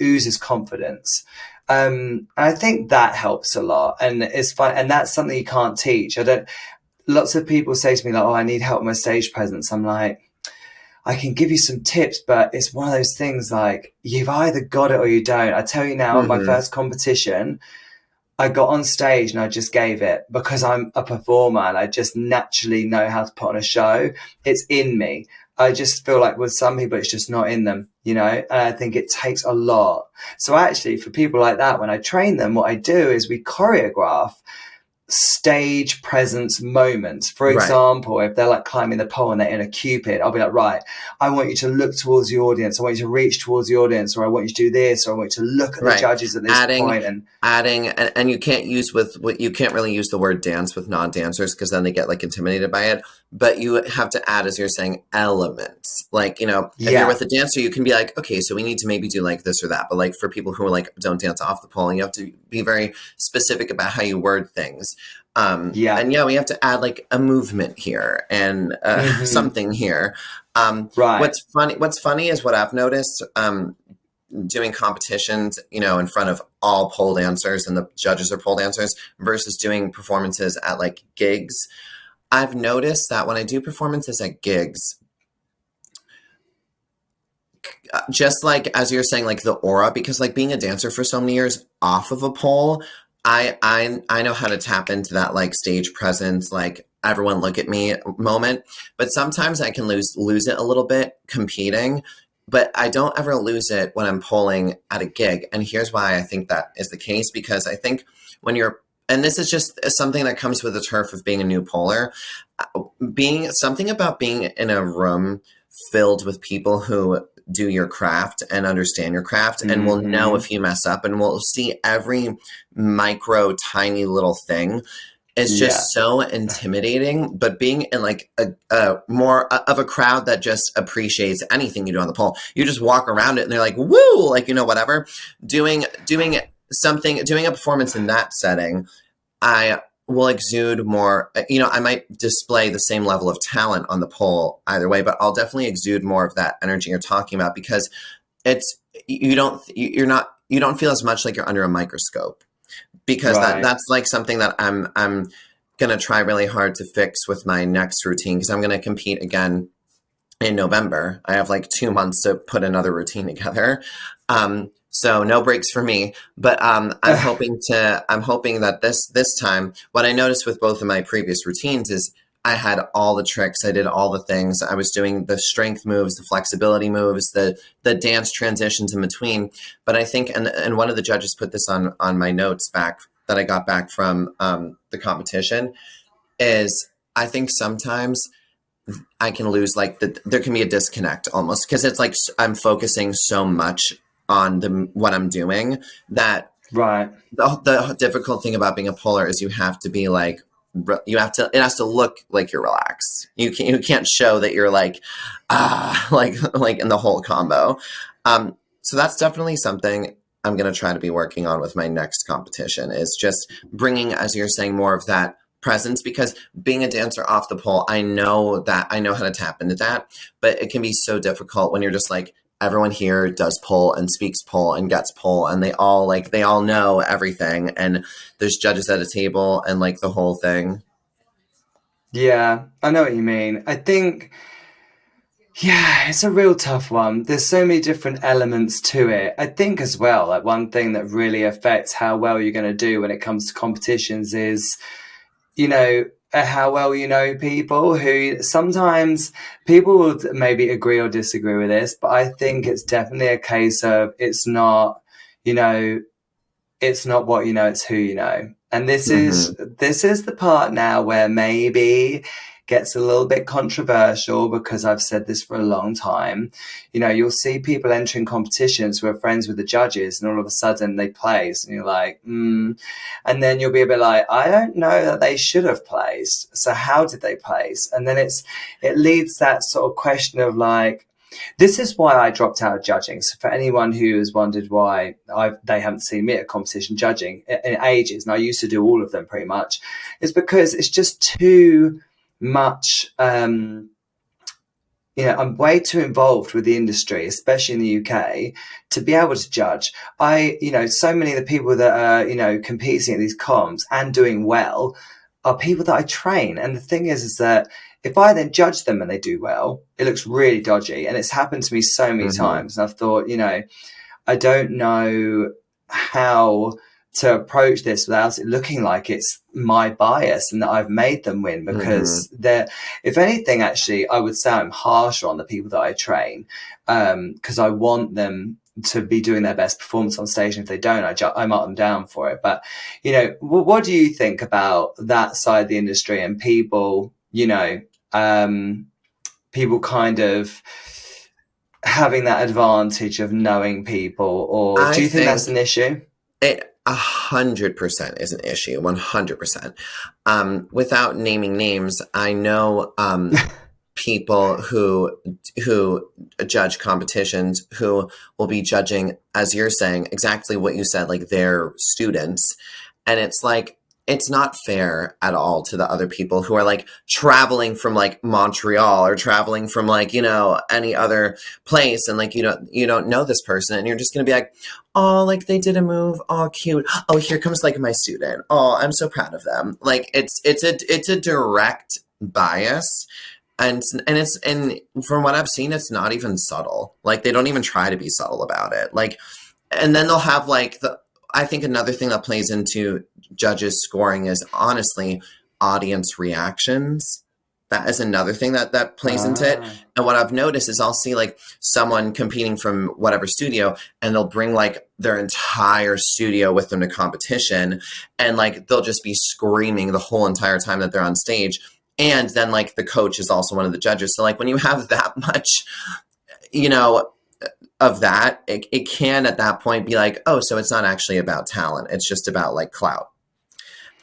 [SPEAKER 1] oozes confidence. And I think that helps a lot. And it's fun. And that's something you can't teach. Lots of people say to me like, oh, I need help with my stage presence. I'm like, I can give you some tips, but it's one of those things like you've either got it or you don't. I tell you now, my
[SPEAKER 3] Mm-hmm.
[SPEAKER 1] first competition, I got on stage and I just gave it because I'm a performer and I just naturally know how to put on a show. It's in me. I just feel like with some people, it's just not in them, and I think it takes a lot. So actually for people like that, when I train them, what I do is we choreograph stage presence moments. For
[SPEAKER 3] Right.
[SPEAKER 1] example, if they're like climbing the pole and they're in a cupid, I'll be like, right, I want you to look towards the audience. I want you to reach towards the audience, or I want you to do this, or I want you to look at the
[SPEAKER 3] Right.
[SPEAKER 1] judges at this
[SPEAKER 3] Adding,
[SPEAKER 1] point. And
[SPEAKER 3] and you can't use you can't really use the word dance with non-dancers because then they get like intimidated by it. But you have to add, as you're saying, elements. Like, if you're
[SPEAKER 1] yeah,
[SPEAKER 3] with a dancer, you can be like, okay, so we need to maybe do like this or that. But like for people who are like don't dance off the pole, you have to be very specific about how you word things.
[SPEAKER 1] yeah,
[SPEAKER 3] And yeah, we have to add like a movement here and
[SPEAKER 1] hmm
[SPEAKER 3] something here.
[SPEAKER 1] right,
[SPEAKER 3] What's funny is what I've noticed. doing competitions, in front of all pole dancers and the judges are pole dancers versus doing performances at like gigs. I've noticed that when I do performances at gigs, just like as you're saying, like the aura, because like being a dancer for so many years off of a pole, I know how to tap into that like stage presence, like everyone look at me moment. But sometimes I can lose it a little bit competing, but I don't ever lose it when I'm polling at a gig. And here's why I think that is the case, because I think when you're, and this is just something that comes with the turf of being a new poller, being something about being in a room filled with people who do your craft and understand your craft and will know if you mess up and will see every micro tiny little thing. It's just so intimidating. But being in like a more of a crowd that just appreciates anything you do on the pole, you just walk around it and they're like, woo, like, whatever. Doing a performance in that setting, I will exude more, I might display the same level of talent on the pole either way, but I'll definitely exude more of that energy you're talking about, because you don't feel as much like you're under a microscope, because
[SPEAKER 1] Right.
[SPEAKER 3] that's like something that I'm going to try really hard to fix with my next routine, because I'm going to compete again in November. I have like 2 months to put another routine together. So no breaks for me, but I'm hoping that this time, what I noticed with both of my previous routines is I had all the tricks, I did all the things. I was doing the strength moves, the flexibility moves, the dance transitions in between. But I think, and one of the judges put this on my notes back that I got back from the competition, is I think sometimes I can lose there can be a disconnect almost, because it's like I'm focusing so much on what I'm doing that
[SPEAKER 1] Right.
[SPEAKER 3] the difficult thing about being a polar is you have to be like, it has to look like you're relaxed. You can't show that you're like, like in the whole combo. So that's definitely something I'm going to try to be working on with my next competition, is just bringing, as you're saying, more of that presence, because being a dancer off the pole, I know how to tap into that, but it can be so difficult when you're just like, everyone here does pole and speaks pole and gets pole, and they all know everything, and there's judges at a table and like the whole thing.
[SPEAKER 1] Yeah, I know what you mean. I think, yeah, it's a real tough one. There's so many different elements to it. I think as well, like one thing that really affects how well you're going to do when it comes to competitions is, how well you know people. Who sometimes people would maybe agree or disagree with this, but I think it's definitely a case of you know, it's not what you know, it's who you know. And
[SPEAKER 3] Mm-hmm.
[SPEAKER 1] this is the part now where maybe gets a little bit controversial, because I've said this for a long time. You'll see people entering competitions who are friends with the judges, and all of a sudden they place, and you're like, and then you'll be a bit like, I don't know that they should have placed. So how did they place? And then it leads that sort of question of like, this is why I dropped out of judging. So for anyone who has wondered why they haven't seen me at a competition judging in ages, and I used to do all of them pretty much, is because it's just too much. I'm way too involved with the industry, especially in the UK, to be able to judge. So many of the people that are, competing at these comps and doing well are people that I train. And the thing is that if I then judge them and they do well, it looks really dodgy. And it's happened to me so many
[SPEAKER 3] Mm-hmm.
[SPEAKER 1] times. And I've thought, I don't know how to approach this without it looking like it's my bias and that I've made them win,
[SPEAKER 3] Mm-hmm.
[SPEAKER 1] because if anything, actually, I would say I'm harsher on the people that I train, because I want them to be doing their best performance on stage. And if they don't, I mark them down for it. But, what do you think about that side of the industry and people, people kind of having that advantage of knowing people, or do
[SPEAKER 3] I
[SPEAKER 1] you think that's
[SPEAKER 3] think
[SPEAKER 1] an issue?
[SPEAKER 3] it 100% is an issue, 100%. Without naming names, I know people who judge competitions who will be judging, as you're saying, exactly what you said, like their students. And it's like, it's not fair at all to the other people who are like traveling from like Montreal or traveling from like, you know, any other place, and like you don't know this person, and you're just gonna be like, oh, like they did a move, oh cute, oh here comes like my student, oh I'm so proud of them. Like it's a direct bias, and from what I've seen, it's not even subtle. Like they don't even try to be subtle about it. Like, and then they'll have like I think another thing that plays into judges scoring is honestly audience reactions. That is another thing that plays into it.
[SPEAKER 1] Ah.
[SPEAKER 3] And what I've noticed is I'll see like someone competing from whatever studio, and they'll bring like their entire studio with them to competition, and like they'll just be screaming the whole entire time that they're on stage. And then like the coach is also one of the judges. So like when you have that much, you know, of that, it can at that point be like, oh, so it's not actually about talent. It's just about like clout,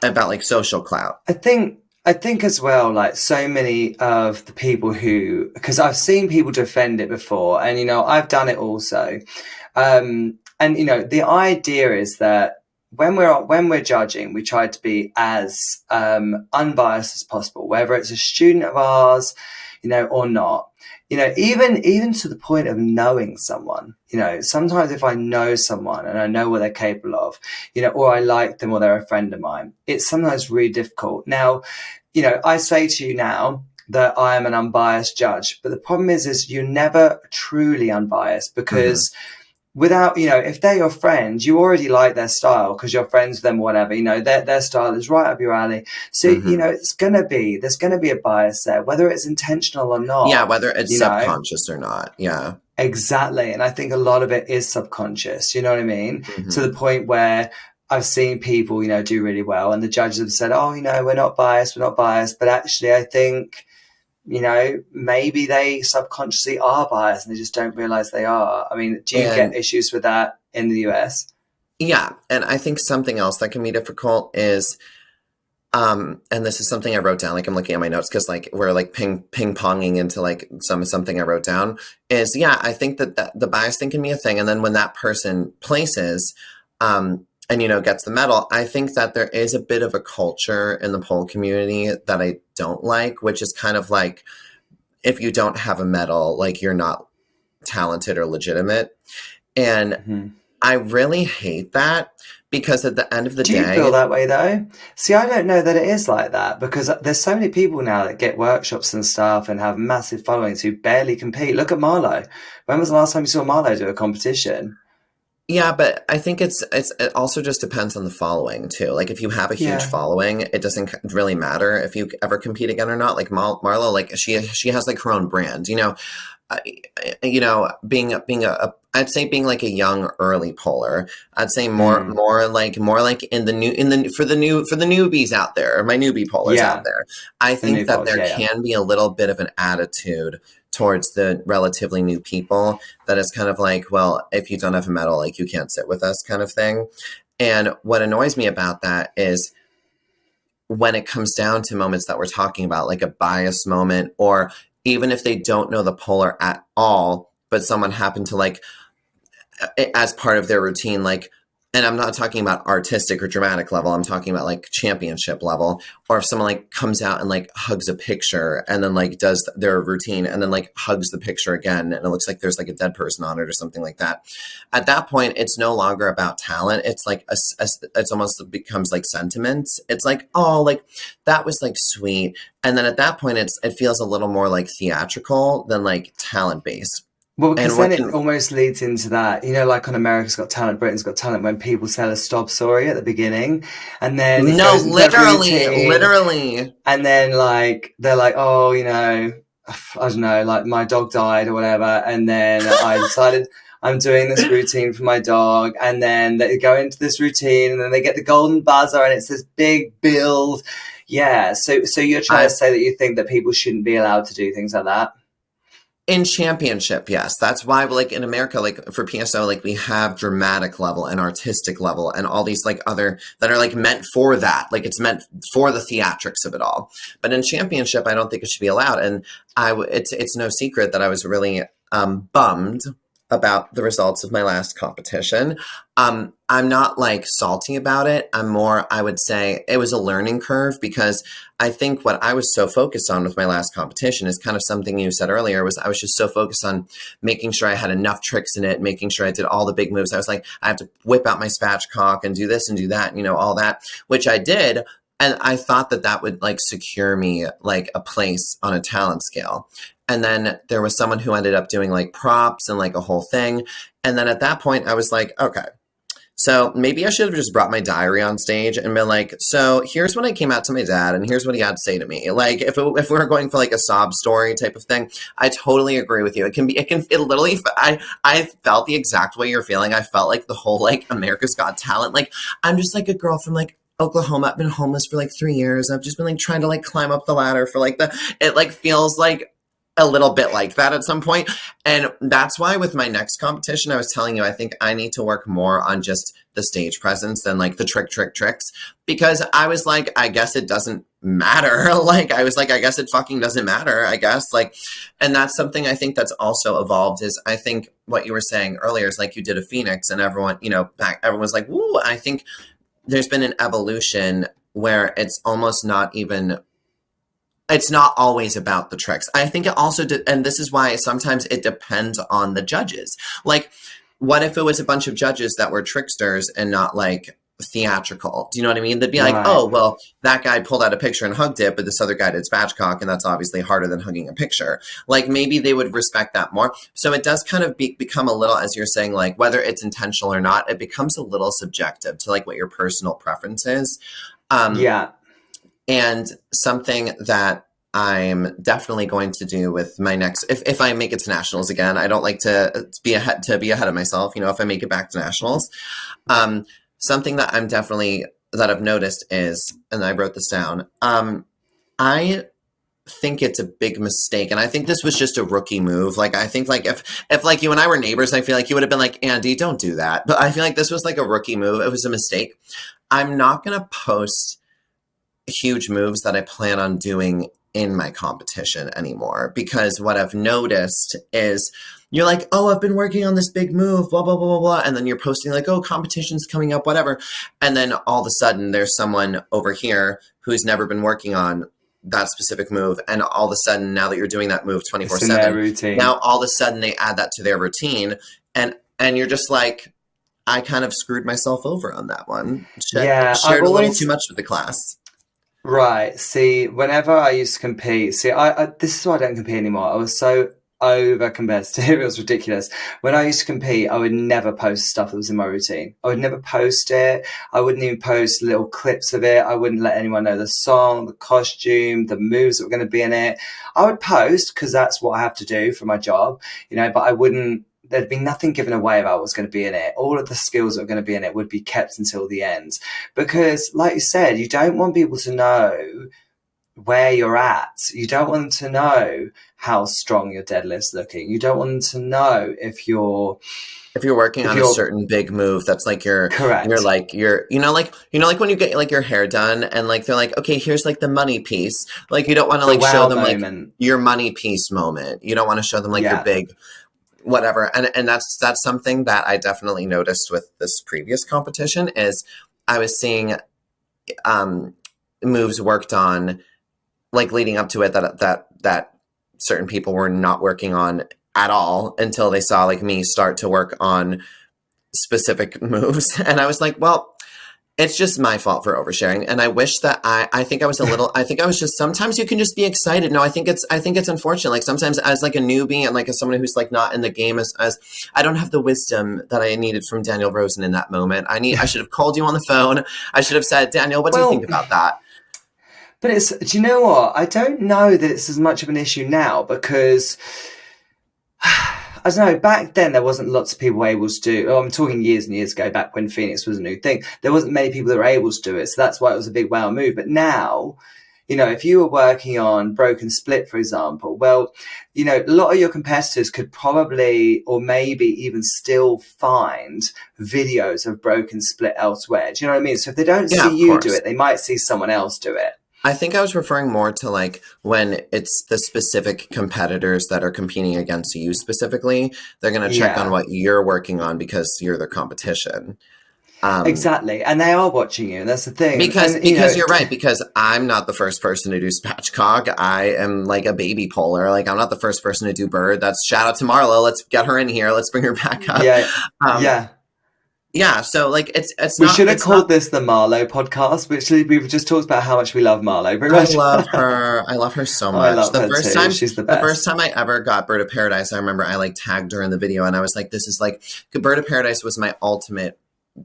[SPEAKER 3] about like social clout.
[SPEAKER 1] I think as well, like so many of the people who, because I've seen people defend it before, and I've done it also. And the idea is that when we're judging, we try to be as unbiased as possible, whether it's a student of ours, or not. Even to the point of knowing someone. Sometimes if I know someone and I know what they're capable of, or I like them or they're a friend of mine, it's sometimes really difficult. Now, I say to you now that I am an unbiased judge, but the problem is you're never truly unbiased, because without, if they're your friends, you already like their style because you're friends with them, whatever, their style is right up your alley. So, there's going to be a bias there, whether it's intentional or not.
[SPEAKER 3] Yeah, whether it's subconscious or not. Yeah.
[SPEAKER 1] Exactly. And I think a lot of it is subconscious, you know what I mean? To the point where I've seen people, do really well, and the judges have said, oh, we're not biased. But actually, I think, maybe they subconsciously are biased and they just don't realize they are. I mean, do you get issues with that in the US?
[SPEAKER 3] Yeah. And I think something else that can be difficult is, and this is something I wrote down, like I'm looking at my notes because like we're like ping ponging into like something I wrote down is, yeah, I think that the bias thing can be a thing. And then when that person places, and, gets the medal, I think that there is a bit of a culture in the pole community that I don't like, which is kind of like, if you don't have a medal, like you're not talented or legitimate. And I really hate that, because at the end of the day...
[SPEAKER 1] Do you feel that way though? See, I don't know that it is like that, because there's so many people now that get workshops and stuff and have massive followings who barely compete. Look at Marlo. When was the last time you saw Marlo do a competition?
[SPEAKER 3] Yeah, but I think it also just depends on the following too. Like if you have a huge following, it doesn't really matter if you ever compete again or not. Like Marlo, like she has like her own brand. Being I'd say being like a young early poller. I'd say more like in the for the newbies out there, or my newbie pollers out there. I think that there can be a little bit of an attitude towards the relatively new people that is kind of like, well, if you don't have a medal, like you can't sit with us kind of thing. And what annoys me about that is when it comes down to moments that we're talking about, like a bias moment, or even if they don't know the polar at all, but someone happened to like, as part of their routine, like, and I'm not talking about artistic or dramatic level, I'm talking about like championship level, or if someone like comes out and like hugs a picture and then like does their routine and then like hugs the picture again, and it looks like there's like a dead person on it or something like that. At that point, it's no longer about talent. It's like, it's almost becomes like sentiment. It's like, oh, like that was like sweet. And then at that point, it feels a little more like theatrical than like talent based.
[SPEAKER 1] Well, because then it almost leads into that, like on America's Got Talent, Britain's Got Talent, when people tell a sob story at the beginning, and then it goes into
[SPEAKER 3] literally,
[SPEAKER 1] and then like they're like, oh, I don't know, like my dog died or whatever, and then I decided I'm doing this routine for my dog, and then they go into this routine, and then they get the golden buzzer, and it's this big build. Yeah, so you're trying to say that you think that people shouldn't be allowed to do things like that?
[SPEAKER 3] In championship, yes. That's why, like in America, like for PSO, like we have dramatic level and artistic level and all these like other that are like meant for that. Like it's meant for the theatrics of it all. But in championship, I don't think it should be allowed. And it's no secret that I was really bummed about the results of my last competition. I'm not like salty about it. I'm more, I would say it was a learning curve because I think what I was so focused on with my last competition is kind of something you said earlier was I was just so focused on making sure I had enough tricks in it, making sure I did all the big moves. I was like, I have to whip out my spatchcock and do this and do that, all that, which I did. And I thought that that would like secure me like a place on a talent scale. And then there was someone who ended up doing like props and like a whole thing. And then at that point, I was like, okay, so maybe I should have just brought my diary on stage and been like, so here's when I came out to my dad and here's what he had to say to me. Like if we were going for like a sob story type of thing, I totally agree with you. It literally, I felt the exact way you're feeling. I felt like the whole like America's Got Talent. Like I'm just like a girl from like Oklahoma. I've been homeless for like 3 years. I've just been like trying to like climb up the ladder for like it like feels like a little bit like that at some point. And that's why with my next competition, I was telling you, I think I need to work more on just the stage presence than like the tricks, because I was like, I guess it doesn't matter. Like, I was like, I guess it fucking doesn't matter, I guess. Like, and that's something I think that's also evolved is I think what you were saying earlier is like you did a Phoenix and everyone, everyone was like, woo, I think there's been an evolution where it's almost not even it's not always about the tricks. I think it also and this is why sometimes it depends on the judges. Like, what if it was a bunch of judges that were tricksters and not like theatrical? Do you know what I mean? They'd be like,
[SPEAKER 1] Right.
[SPEAKER 3] oh, well, that guy pulled out a picture and hugged it, but this other guy did spatchcock, and that's obviously harder than hugging a picture. Like, maybe they would respect that more. So it does kind of become a little, as you're saying, like, whether it's intentional or not, it becomes a little subjective to like what your personal preference is.
[SPEAKER 1] Yeah.
[SPEAKER 3] And something that I'm definitely going to do with my next, if I make it to nationals again, I don't like to be ahead of myself. If I make it back to nationals, something that that I've noticed is, and I wrote this down. I think it's a big mistake, and I think this was just a rookie move. Like, I think like if like you and I were neighbors, I feel like you would have been like, Andy, don't do that. But I feel like this was like a rookie move. It was a mistake. I'm not gonna post huge moves that I plan on doing in my competition anymore, because what I've noticed is you're like, oh, I've been working on this big move, blah, blah, blah, blah, blah. And then you're posting like, oh, competition's coming up, whatever. And then all of a sudden there's someone over here who's never been working on that specific move. And all of a sudden, now that you're doing that move
[SPEAKER 1] It's in their
[SPEAKER 3] 24/7,
[SPEAKER 1] routine.
[SPEAKER 3] now all of a sudden they add that to their routine. And you're just like, I kind of screwed myself over on that one.
[SPEAKER 1] Yeah, I've
[SPEAKER 3] Shared a little too
[SPEAKER 1] always
[SPEAKER 3] much with the class.
[SPEAKER 1] right. See, whenever I used to compete, I this is why I don't compete anymore. I was so over competitive, it was ridiculous. When I used to compete, I would never post stuff that was in my routine. I would never post it. I wouldn't even post little clips of it. I wouldn't let anyone know the song, the costume, the moves that were going to be in it. I would post because that's what I have to do for my job, but I wouldn't. There'd be nothing given away about what's going to be in it. All of the skills that are going to be in it would be kept until the end. Because, like you said, you don't want people to know where you're at. You don't want them to know how strong your deadlift's looking. You don't want them to know if you're
[SPEAKER 3] Working on a certain big move that's like
[SPEAKER 1] correct.
[SPEAKER 3] like when you get like your hair done and like they're like, okay, here's like the money piece. Like, you don't want to
[SPEAKER 1] The
[SPEAKER 3] like show
[SPEAKER 1] wow
[SPEAKER 3] them like
[SPEAKER 1] moment.
[SPEAKER 3] your money piece moment. You don't want to show them like your
[SPEAKER 1] Yeah.
[SPEAKER 3] big whatever. And that's something that I definitely noticed with this previous competition is I was seeing moves worked on like leading up to it that certain people were not working on at all until they saw like me start to work on specific moves. And I was like, well, it's just my fault for oversharing. And I wish that I think I was just, sometimes you can just be excited. No, I think it's unfortunate. Like sometimes as like a newbie and like as someone who's like not in the game as I don't have the wisdom that I needed from Daniel Rosen in that moment. I should have called you on the phone. I should have said, Daniel, what do you think about that?
[SPEAKER 1] But do you know what? I don't know that it's as much of an issue now because I don't know, back then there wasn't lots of people able to do, I'm talking years and years ago, back when Phoenix was a new thing. There wasn't many people that were able to do it. So that's why it was a big wow move. But now, if you were working on broken split, for example, well, a lot of your competitors could probably, or maybe even still find videos of broken split elsewhere. Do you know what I mean? So if they don't see you do it, they might see someone else do it.
[SPEAKER 3] I think I was referring more to like when it's the specific competitors that are competing against you specifically, they're going to check on
[SPEAKER 1] Yeah.
[SPEAKER 3] what you're working on because you're their competition. Um,
[SPEAKER 1] Exactly. And they are watching you, and that's the thing.
[SPEAKER 3] because
[SPEAKER 1] And, you know,
[SPEAKER 3] you're right, because I'm not the first person to do spatchcock. I am like a baby polar. Like I'm not the first person to do bird. That's shout out to Marlo. Let's get her in here. Let's bring her back up.
[SPEAKER 1] yeah,
[SPEAKER 3] Um,
[SPEAKER 1] yeah.
[SPEAKER 3] yeah, so like
[SPEAKER 1] We should have
[SPEAKER 3] it's not
[SPEAKER 1] called this the Marlo podcast, which we've just talked about how much we love Marlo, pretty
[SPEAKER 3] I
[SPEAKER 1] much.
[SPEAKER 3] love her. I love her so
[SPEAKER 1] I
[SPEAKER 3] much.
[SPEAKER 1] love her too. She's the
[SPEAKER 3] The first
[SPEAKER 1] best.
[SPEAKER 3] time I ever got Bird of Paradise, I remember I like tagged her in the video and I was like, this is like Bird of Paradise was my ultimate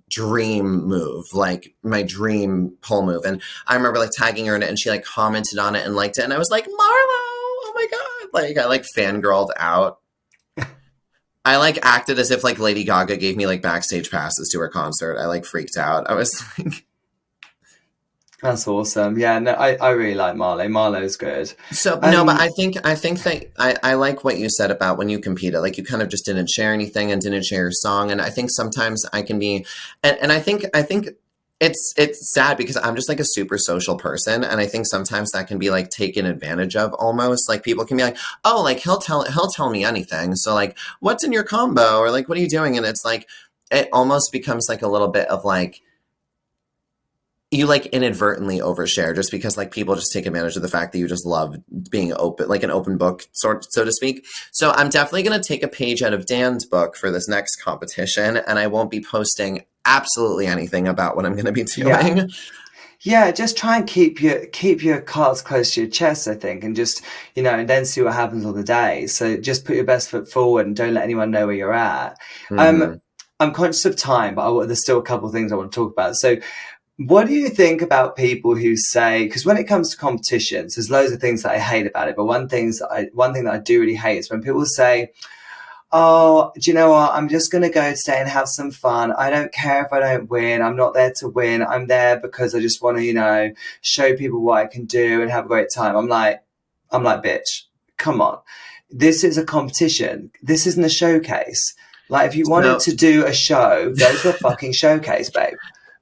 [SPEAKER 3] dream move, like my dream pole move. And I remember like tagging her in it and she like commented on it and liked it. And I was like, Marlo, oh my God. Like I like fangirled out. I like acted as if like Lady Gaga gave me like backstage passes to her concert. I like freaked out. I was like,
[SPEAKER 1] That's awesome. Yeah, no, I really like Marlo. Marlo's good.
[SPEAKER 3] so no, but
[SPEAKER 1] Um,
[SPEAKER 3] I think that I like what you said about when you competed. Like you kind of just didn't share anything and didn't share your song. And I think sometimes I can be, and I think it's sad because I'm just like a super social person, and I think sometimes that can be like taken advantage of almost. Like people can be like, oh, like he'll tell me anything. So like, what's in your combo, or like, what are you doing? And it's like it almost becomes like a little bit of like you like inadvertently overshare just because like people just take advantage of the fact that you just love being open, like an open book sort, so to speak. So I'm definitely going to take a page out of Dan's book for this next competition, and I won't be posting absolutely anything about what I'm going to be
[SPEAKER 1] yeah.
[SPEAKER 3] doing.
[SPEAKER 1] Yeah, just try and keep your cards close to your chest, I think, and just, you know, and then see what happens on the day. So just put your best foot forward and don't let anyone know where you're at. Um,
[SPEAKER 3] Hmm.
[SPEAKER 1] I'm conscious of time, but there's still a couple of things I want to talk about. So what do you think about people who say, because when it comes to competitions, there's loads of things that I hate about it, but one thing that I do really hate is when people say, oh, do you know what? I'm just going to go today and have some fun. I don't care if I don't win. I'm not there to win. I'm there because I just want to, you know, show people what I can do and have a great time. I'm like, bitch, come on. This is a competition. This isn't a showcase. Like, if you wanted
[SPEAKER 3] So
[SPEAKER 1] to do a show, go to a fucking showcase, babe.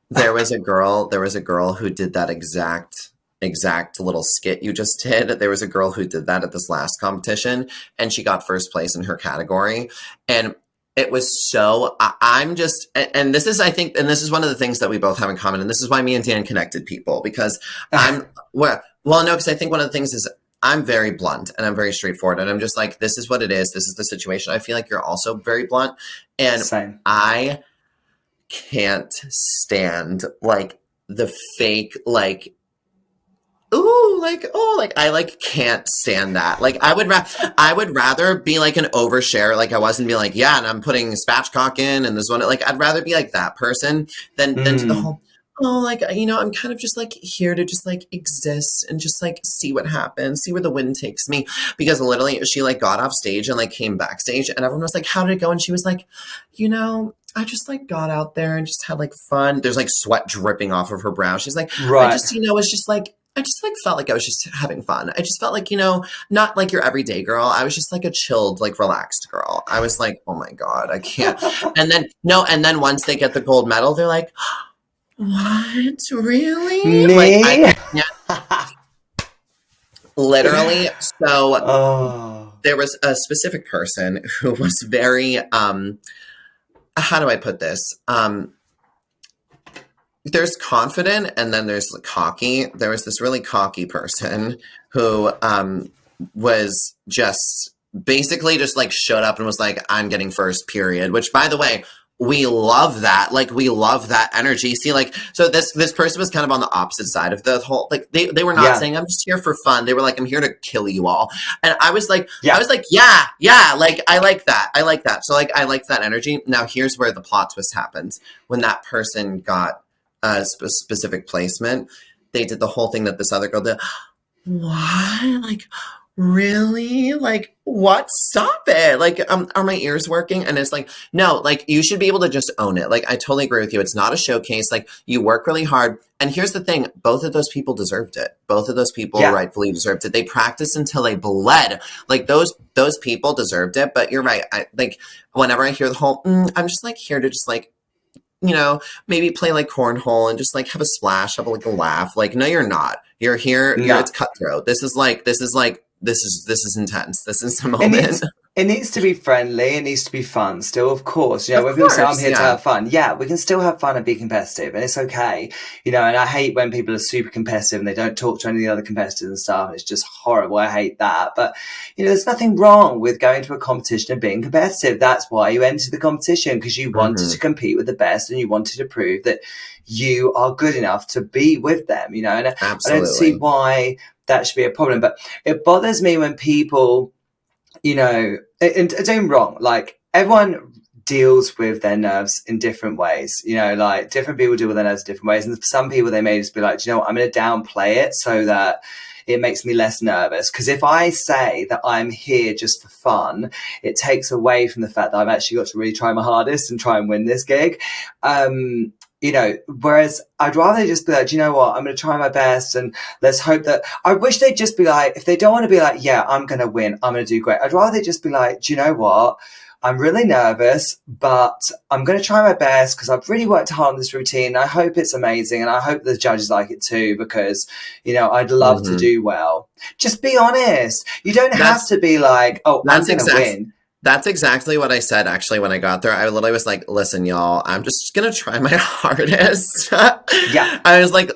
[SPEAKER 3] there was a girl who did that exact little skit you just did. There was a girl who did that at this last competition, and she got first place in her category. And it was so I'm just, and this is, I think, and this is one of the things that we both have in common, and this is why me and Dan connected people, because well, no, because I think one of the things is I'm very blunt and I'm very straightforward, and I'm just like, this is what it is, this is the situation. I feel like you're also very blunt, and
[SPEAKER 1] Same.
[SPEAKER 3] I can't stand like the fake like ooh like oh like I like can't stand that. Like I would rather be like an overshare, like I wasn't be like, yeah, and I'm putting spatchcock in and this one, like I'd rather be like that person than to the
[SPEAKER 1] Mm,
[SPEAKER 3] whole oh like you know I'm kind of just like here to just like exist and just like see what happens, see where the wind takes me. Because literally she like got off stage and like came backstage and everyone was like, how did it go? And she was like, you know, I just like got out there and just had like fun. There's like sweat dripping off of her brow. She's like, I
[SPEAKER 1] right.
[SPEAKER 3] just, you know, was just like, I just like felt like I was just having fun. I just felt like, you know, not like your everyday girl. I was just like a chilled, like relaxed girl. I was like, oh my God, I can't. And then, no, and then once they get the gold medal, they're like, what? Really? Like, I
[SPEAKER 1] Me?
[SPEAKER 3] can't, literally. So
[SPEAKER 1] Oh,
[SPEAKER 3] there was a specific person who was very, how do I put this? There's confident and then there's cocky. There was this really cocky person who was just basically just like showed up and was like, I'm getting first, period. Which, by the way, we love that. Like we love that energy. See, like so this person was kind of on the opposite side of the whole, like they were not
[SPEAKER 1] yeah,
[SPEAKER 3] saying I'm just here for fun. They were like, I'm here to kill you all. And I
[SPEAKER 1] yeah.
[SPEAKER 3] was like, yeah, yeah, like I like that. I like that. So like I liked that energy. Now here's where the plot twist happens. When that person got a specific placement, they did the whole thing that this other girl did. What? Like, really? Like, what? Stop it. Like, are my ears working? And it's like, no, like, you should be able to just own it. Like, I totally agree with you. It's not a showcase. Like, you work really hard. And here's the thing. Both of those people deserved it. Both of those people
[SPEAKER 1] Yeah.
[SPEAKER 3] rightfully deserved it. They practiced until they bled. Like, those people deserved it. But you're right. I like, whenever I hear the whole, I'm just like here to just like maybe play like cornhole and just like have a splash, have like a laugh. Like, no, you're not. You're here. It's
[SPEAKER 1] No.
[SPEAKER 3] cutthroat. This is intense. This is the
[SPEAKER 1] It
[SPEAKER 3] moment.
[SPEAKER 1] needs it needs to be friendly. It needs to be fun still, of course.
[SPEAKER 3] Of
[SPEAKER 1] When people say I'm
[SPEAKER 3] course.
[SPEAKER 1] here to
[SPEAKER 3] Yeah.
[SPEAKER 1] have fun, yeah, we can still have fun and be competitive, and it's okay. And I hate when people are super competitive and they don't talk to any of the other competitors and stuff. It's just horrible. I hate that. But there's nothing wrong with going to a competition and being competitive. That's why you entered the competition, because you wanted to
[SPEAKER 3] Hmm.
[SPEAKER 1] compete with the best and you wanted to prove that you are good enough to be with them. And I don't see
[SPEAKER 3] Absolutely.
[SPEAKER 1] why that should be a problem. But it bothers me when people and don't get me wrong, like everyone deals with their nerves in different ways. Like different people deal with their nerves in different ways. And for some people, they may just be like, "Do you know what, I'm going to downplay it so that it makes me less nervous." Because if I say that I'm here just for fun, it takes away from the fact that I've actually got to really try my hardest and try and win this gig. Whereas I'd rather just be like, "Do you know what, I'm going to try my best and let's hope that." I wish they'd just be like, if they don't want to be like, "Yeah, I'm going to win, I'm going to do great," I'd rather they just be like, "Do you know what, I'm really nervous, but I'm going to try my best because I've really worked hard on this routine. I hope it's amazing and I hope the judges like it too, because, I'd love to
[SPEAKER 3] Hmm.
[SPEAKER 1] do well." Just be honest. You don't have
[SPEAKER 3] That's
[SPEAKER 1] to be like, "Oh, I'm
[SPEAKER 3] that's
[SPEAKER 1] going to
[SPEAKER 3] exact.
[SPEAKER 1] win."
[SPEAKER 3] That's exactly what I said actually when I got there. I literally was like, "Listen, y'all, I'm just gonna try my hardest."
[SPEAKER 1] Yeah.
[SPEAKER 3] I was like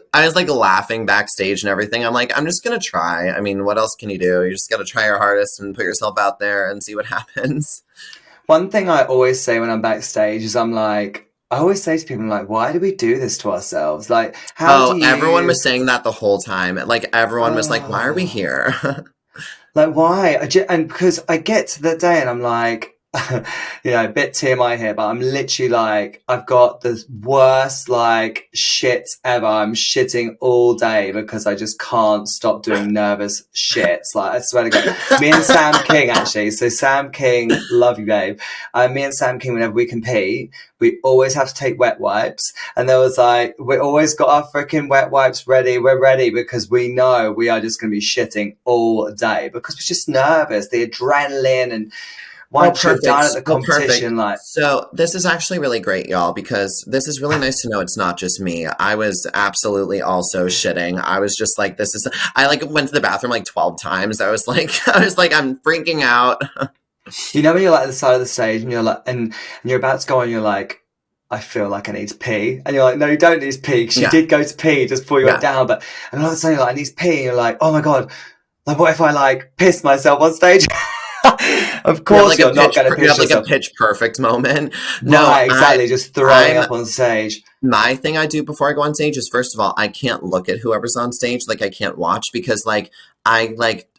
[SPEAKER 3] laughing backstage and everything. I'm like, I'm just gonna try. I mean, what else can you do? You just gotta try your hardest and put yourself out there and see what happens.
[SPEAKER 1] One thing I always say when I'm backstage is I always say to people, like, why do we do this to ourselves? Like, how do
[SPEAKER 3] Oh, everyone
[SPEAKER 1] you,
[SPEAKER 3] was saying that the whole time. Like everyone was like, "Why are we
[SPEAKER 1] oh,
[SPEAKER 3] here?"
[SPEAKER 1] like, why? And because I get to the day and I'm like, a bit TMI here, but I'm literally like, I've got the worst, like, shit ever. I'm shitting all day because I just can't stop doing nervous shits. Like, I swear to God. Me and Sam King, actually. So, Sam King, love you, babe. Me and Sam King, whenever we compete, we always have to take wet wipes. And there was like, we always got our freaking wet wipes ready. We're ready because we know we are just going to be shitting all day because we're just nervous. The adrenaline, and
[SPEAKER 3] Oh,
[SPEAKER 1] once you're
[SPEAKER 3] perfect.
[SPEAKER 1] done at the
[SPEAKER 3] Oh, perfect.
[SPEAKER 1] competition, like,
[SPEAKER 3] So this is actually really great, y'all, because this is really nice to know it's not just me. I was absolutely also shitting. I was just like, this is, I like went to the bathroom like 12 times. I was like, I'm freaking out.
[SPEAKER 1] when you're like at the side of the stage and you're like, and you're about to go and you're like, I feel like I need to pee. And you're like, no, you don't need to pee, because you
[SPEAKER 3] Yeah.
[SPEAKER 1] did go to pee just before you went
[SPEAKER 3] Yeah.
[SPEAKER 1] down. And all of a sudden you're like, I need to pee. And you're like, oh my God, like, what if I like piss myself on stage? Of course you're not going to
[SPEAKER 3] You
[SPEAKER 1] piss
[SPEAKER 3] have like a
[SPEAKER 1] yourself.
[SPEAKER 3] pitch perfect moment. No,
[SPEAKER 1] Right, exactly. Just throwing
[SPEAKER 3] I'm,
[SPEAKER 1] up on stage.
[SPEAKER 3] my thing I do before I go on stage is first of all, I can't look at whoever's on stage. Like I can't watch because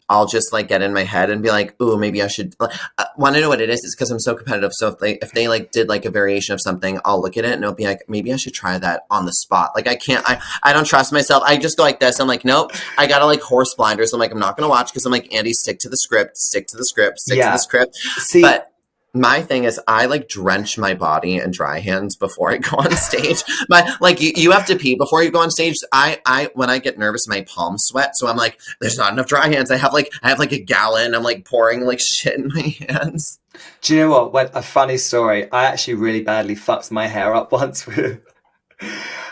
[SPEAKER 3] I'll just like get in my head and be like, "Ooh, maybe I should." Want to know what it is? It's because I'm so competitive. So if they like did like a variation of something, I'll look at it and it'll be like, maybe I should try that on the spot. Like I can't. I don't trust myself. I just go like this. I'm like, nope. I gotta like horse blinders. I'm like, I'm not gonna watch because I'm like, Andy, stick to the script. Stick to the script. Stick to the
[SPEAKER 1] Yeah.
[SPEAKER 3] script.
[SPEAKER 1] See,
[SPEAKER 3] But my thing is I like drench my body in dry hands before I go on stage. My like you have to pee before you go on stage. I when I get nervous, my palms sweat. So I'm like, there's not enough dry hands. I have like a gallon. I'm like pouring like shit in my hands.
[SPEAKER 1] do you know what? When, a funny story. I actually really badly fucked my hair up once with.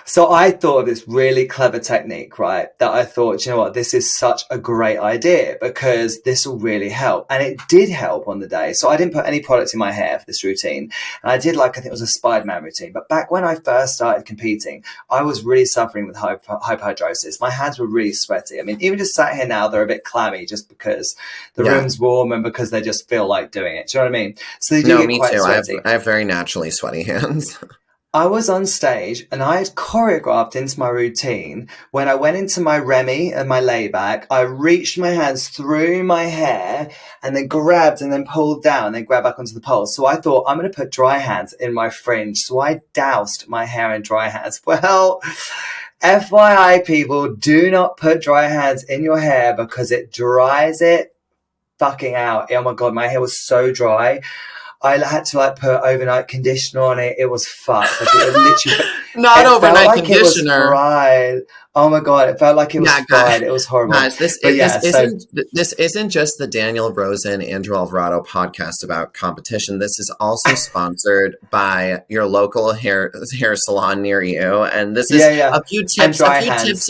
[SPEAKER 1] So I thought of this really clever technique, right? That I thought, you know what, this is such a great idea because this will really help. And it did help on the day. So I didn't put any product in my hair for this routine. And I did I think it was a Spider-Man routine. But back when I first started competing, I was really suffering with hyperhidrosis. My hands were really sweaty. I mean, even just sat here now, they're a bit clammy just because the
[SPEAKER 3] Yeah.
[SPEAKER 1] room's warm and because they just feel like doing it. Do you know what I mean? So they do
[SPEAKER 3] No,
[SPEAKER 1] get
[SPEAKER 3] me
[SPEAKER 1] quite
[SPEAKER 3] too.
[SPEAKER 1] sweaty.
[SPEAKER 3] I have very naturally sweaty hands.
[SPEAKER 1] I was on stage and I had choreographed into my routine. When I went into my Remy and my layback, I reached my hands through my hair and then grabbed and then pulled down, then grabbed back onto the pole. So I thought, I'm going to put dry hands in my fringe. So I doused my hair in dry hands. Well, FYI, people, do not put dry hands in your hair because it dries it fucking out. Oh my God, my hair was so dry. I had to put overnight conditioner on it. It was fucked. Like it was literally.
[SPEAKER 3] Not
[SPEAKER 1] It felt
[SPEAKER 3] overnight
[SPEAKER 1] like it was
[SPEAKER 3] conditioner.
[SPEAKER 1] fried. Oh my God, it felt like it was
[SPEAKER 3] Yeah, guys,
[SPEAKER 1] fried. It was horrible.
[SPEAKER 3] guys, this
[SPEAKER 1] But
[SPEAKER 3] this
[SPEAKER 1] yeah, so
[SPEAKER 3] isn't this isn't just the Daniel Rosen Andrew Alvarado podcast about competition. This is also sponsored by your local hair salon near you, and this is
[SPEAKER 1] yeah, yeah. And
[SPEAKER 3] a
[SPEAKER 1] dry
[SPEAKER 3] few tips
[SPEAKER 1] hands.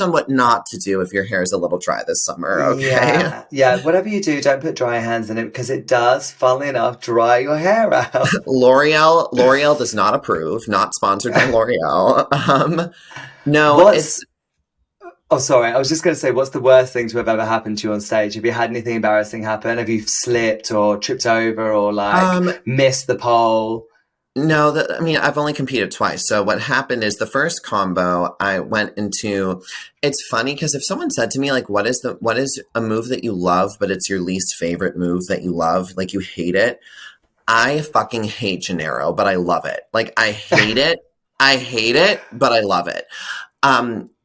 [SPEAKER 3] on what not to do if your hair is a little dry this summer. Okay,
[SPEAKER 1] Yeah, yeah. Whatever you do, don't put dry hands in it because it does, funnily enough, dry your hair out.
[SPEAKER 3] L'Oreal does not approve. Not sponsored by L'Oreal. No, it's
[SPEAKER 1] What's Oh, sorry. I was just going to say, what's the worst thing to have ever happened to you on stage? Have you had anything embarrassing happen? Have you slipped or tripped over or like
[SPEAKER 3] um
[SPEAKER 1] missed the pole?
[SPEAKER 3] No, I mean, I've only competed twice. So what happened is the first combo I went into, it's funny because if someone said to me like what is a move that you love but it's your least favorite move that you love, like you hate it. I fucking hate Gennaro, but I love it. Like I hate it. I hate it, but I love it.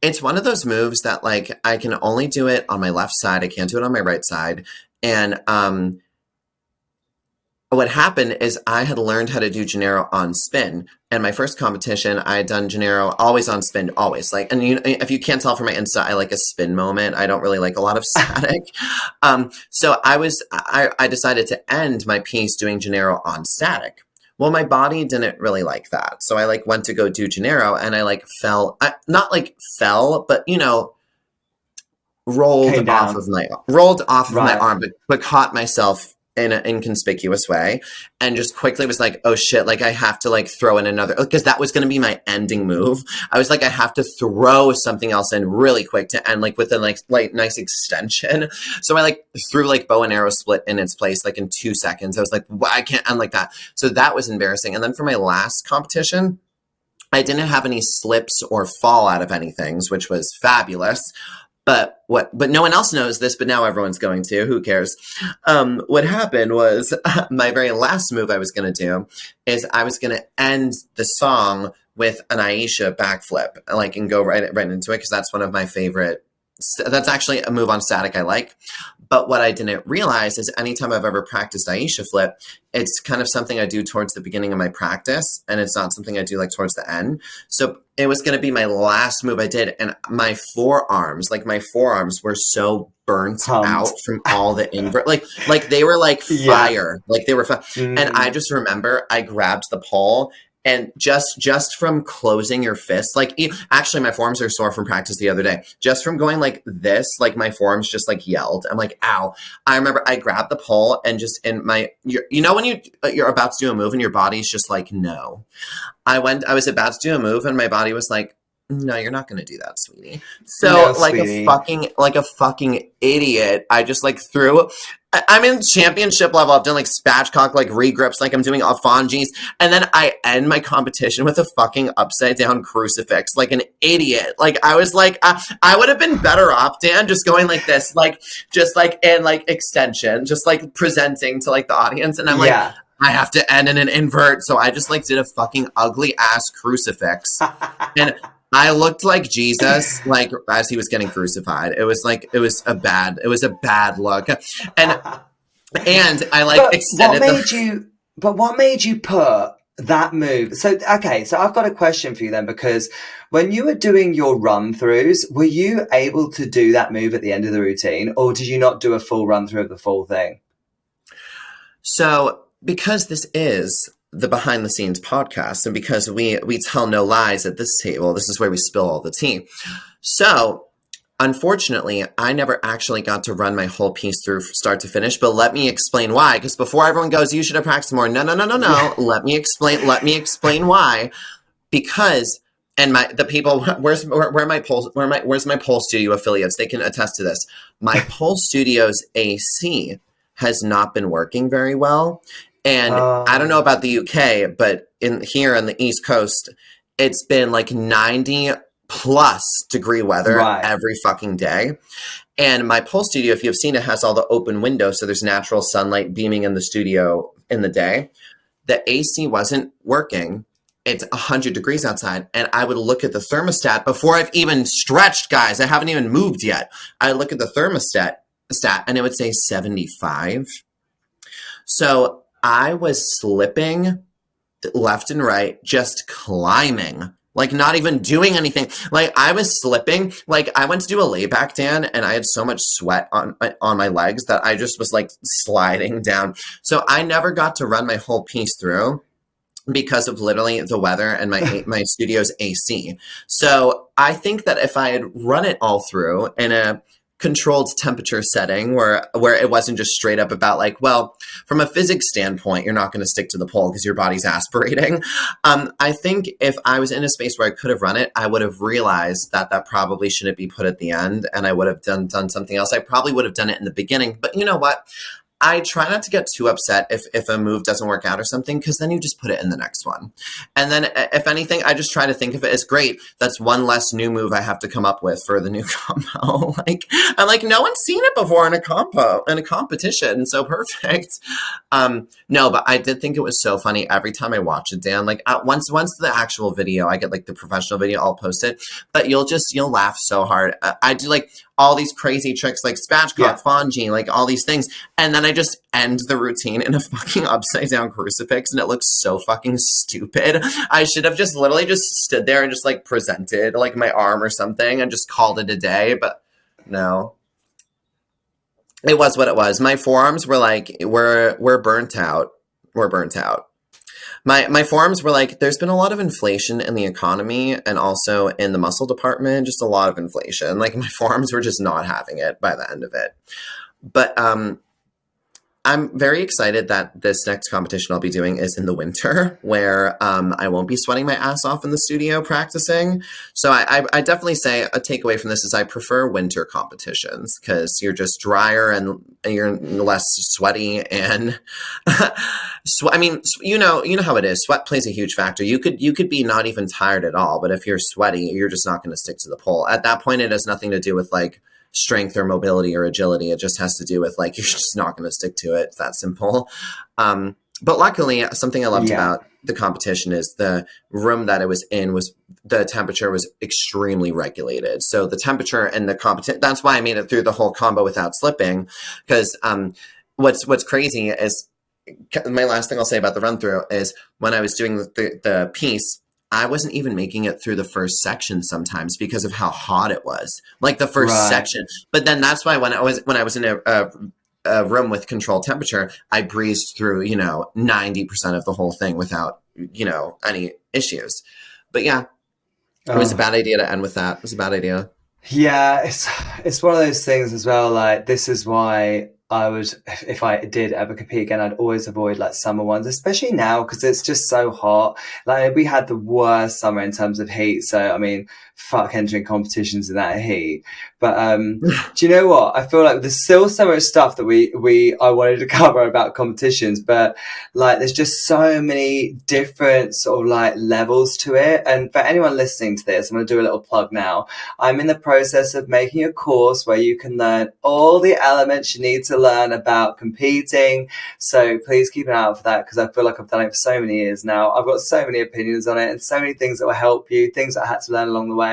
[SPEAKER 3] It's one of those moves that like I can only do it on my left side. I can't do it on my right side. And what happened is I had learned how to do Gennaro on spin. And my first competition, I had done Gennaro always on spin, always. Like, and if you can't tell from my Insta, I like a spin moment. I don't really like a lot of static. So I decided to end my piece doing Gennaro on static. Well, my body didn't really like that. So I like went to go do Gennaro and I like fell, not like fell, but
[SPEAKER 1] Came down.
[SPEAKER 3] rolled off of my
[SPEAKER 1] Right.
[SPEAKER 3] arm, but caught myself in an inconspicuous way and just quickly was like, oh shit, like I have to like throw in another, because that was going to be my ending move. I was like, I have to throw something else in really quick to end like with a like nice extension. So I like threw like bow and arrow split in its place like in 2 seconds. I was like, well, I can't end like that. So that was embarrassing. And then for my last competition, I didn't have any slips or fall out of anything, which was fabulous. But no one else knows this, but now everyone's going to. Who cares? What happened was my very last move I was going to do is I was going to end the song with an Aisha backflip, like, and go right into it because that's one of my favorite. That's actually a move on static I like. But what I didn't realize is anytime I've ever practiced Aisha flip, it's kind of something I do towards the beginning of my practice, and it's not something I do like towards the end. So it was going to be my last move I did, and my forearms were so burnt out
[SPEAKER 1] Pumped.
[SPEAKER 3] from all the invert, like they were like
[SPEAKER 1] Yeah.
[SPEAKER 3] fire, like they were fire. And I
[SPEAKER 1] Mm.
[SPEAKER 3] just remember I grabbed the pole. And just from closing your fist, like actually my forearms are sore from practice the other day. Just from going like this, like my forearms just like yelled. I'm like, ow. I remember I grabbed the pole and just in my, when you're about to do a move and your body's just like, no. I was about to do a move and my body was like, no, you're not going to do that, sweetie.
[SPEAKER 1] No,
[SPEAKER 3] So
[SPEAKER 1] sweetie.
[SPEAKER 3] like a fucking idiot, I just like threw. I'm in championship level. I've done like spatchcock, like regrips, like I'm doing alfonges, and then I end my competition with a fucking upside down crucifix, like an idiot. Like I was like, I would have been better off, Dan, just going like this, like just like and like extension, just like presenting to like the audience, and I'm like,
[SPEAKER 1] Yeah.
[SPEAKER 3] I have to end in an invert, so I just like did a fucking ugly ass crucifix, and I looked like Jesus, like as he was getting crucified. It was like it was a bad look, and I like
[SPEAKER 1] But what
[SPEAKER 3] extended
[SPEAKER 1] made
[SPEAKER 3] the.
[SPEAKER 1] you, but what made you put that move? So, okay, so I've got a question for you then, because when you were doing your run throughs, were you able to do that move at the end of the routine, or did you not do a full run through of the full thing?
[SPEAKER 3] So because this is the behind the scenes podcast, and because we tell no lies at this table, this is where we spill all the tea. So unfortunately, I never actually got to run my whole piece through start to finish, but let me explain why. Because before everyone goes, you should have practiced more. No, no, no, no,
[SPEAKER 1] Yeah.
[SPEAKER 3] no. Let me explain. Let me explain why. Because and the people where's my pole studio affiliates? They can attest to this. My pole studio's AC has not been working very well, and I don't know
[SPEAKER 1] Oh,
[SPEAKER 3] about the UK, but in here on the East Coast, it's been like 90 plus degree weather
[SPEAKER 1] right.
[SPEAKER 3] every fucking day. And my pole studio, if you've seen it, has all the open windows, so there's natural sunlight beaming in the studio in the day. The AC wasn't working. It's 100 degrees outside, and I would look at the thermostat before I've even stretched, guys. I haven't even moved yet. I look at the thermostat and it would say 75. So I was slipping left and right, just climbing. Like, not even doing anything. Like, I was slipping. Like, I went to do a layback, Dan, and I had so much sweat on my legs that I just was, like, sliding down. So I never got to run my whole piece through because of literally the weather and my studio's AC. So I think that if I had run it all through in a controlled temperature setting where it wasn't just straight up about like, well, from a physics standpoint, you're not going to stick to the pole because your body's aspirating. I think if I was in a space where I could have run it, I would have realized that that probably shouldn't be put at the end, and I would have done something else. I probably would have done it in the beginning, but you know what? I try not to get too upset if a move doesn't work out or something, because then you just put it in the next one. And then if anything, I just try to think of it as great. That's one less new move I have to come up with for the new combo. I'm like, no one's seen it before in a competition. So perfect. No, but I did think it was so funny every time I watch it, Dan. Like once the actual video, I get like the professional video, I'll post it, but you'll laugh so hard. I do like all these crazy tricks like spatchcock, Fonji, like all these things. And then I just end the routine in a fucking upside down crucifix, and it looks so fucking stupid. I should have just literally just stood there and just like presented like my arm or something and just called it a day, but no. It was what it was. My forearms were like, we're burnt out. We're burnt out. My forearms were like, there's been a lot of inflation in the economy and also in the muscle department, just a lot of inflation. Like my forearms were just not having it by the end of it. But I'm very excited that this next competition I'll be doing is in the winter, where I won't be sweating my ass off in the studio practicing. So I definitely say a takeaway from this is I prefer winter competitions because you're just drier and you're less sweaty. And I mean, you know how it is. Sweat plays a huge factor. You could be not even tired at all, but if you're sweaty, you're just not going to stick to the pole. At that point, it has nothing to do with like strength or mobility or agility. It just has to do with like, you're just not going to stick to it. It's that simple. But luckily, something I loved about the competition is the room that it was in was the temperature was extremely regulated. So the temperature and the competition, that's why I made it through the whole combo without slipping. Because what's crazy is, my last thing I'll say about the run through is when I was doing the piece, I wasn't even making it through the first section sometimes because of how hot it was, like the first section. But then that's why when I was in a room with controlled temperature, I breezed through, 90% of the whole thing without, any issues. But yeah, it was a bad idea to end with that. It was a bad idea.
[SPEAKER 1] Yeah, it's one of those things as well. Like, this is why I would, if I did ever compete again, I'd always avoid like summer ones, especially now because it's just so hot. Like, we had the worst summer in terms of heat. So, I mean, fuck entering competitions in that heat. But do you know what? I feel like there's still so much stuff that I wanted to cover about competitions, but like there's just so many different sort of like levels to it. And for anyone listening to this, I'm going to do a little plug now. I'm in the process of making a course where you can learn all the elements you need to learn about competing. So please keep an eye out for that, because I feel like I've done it for so many years now. I've got so many opinions on it and so many things that will help you, things that I had to learn along the way.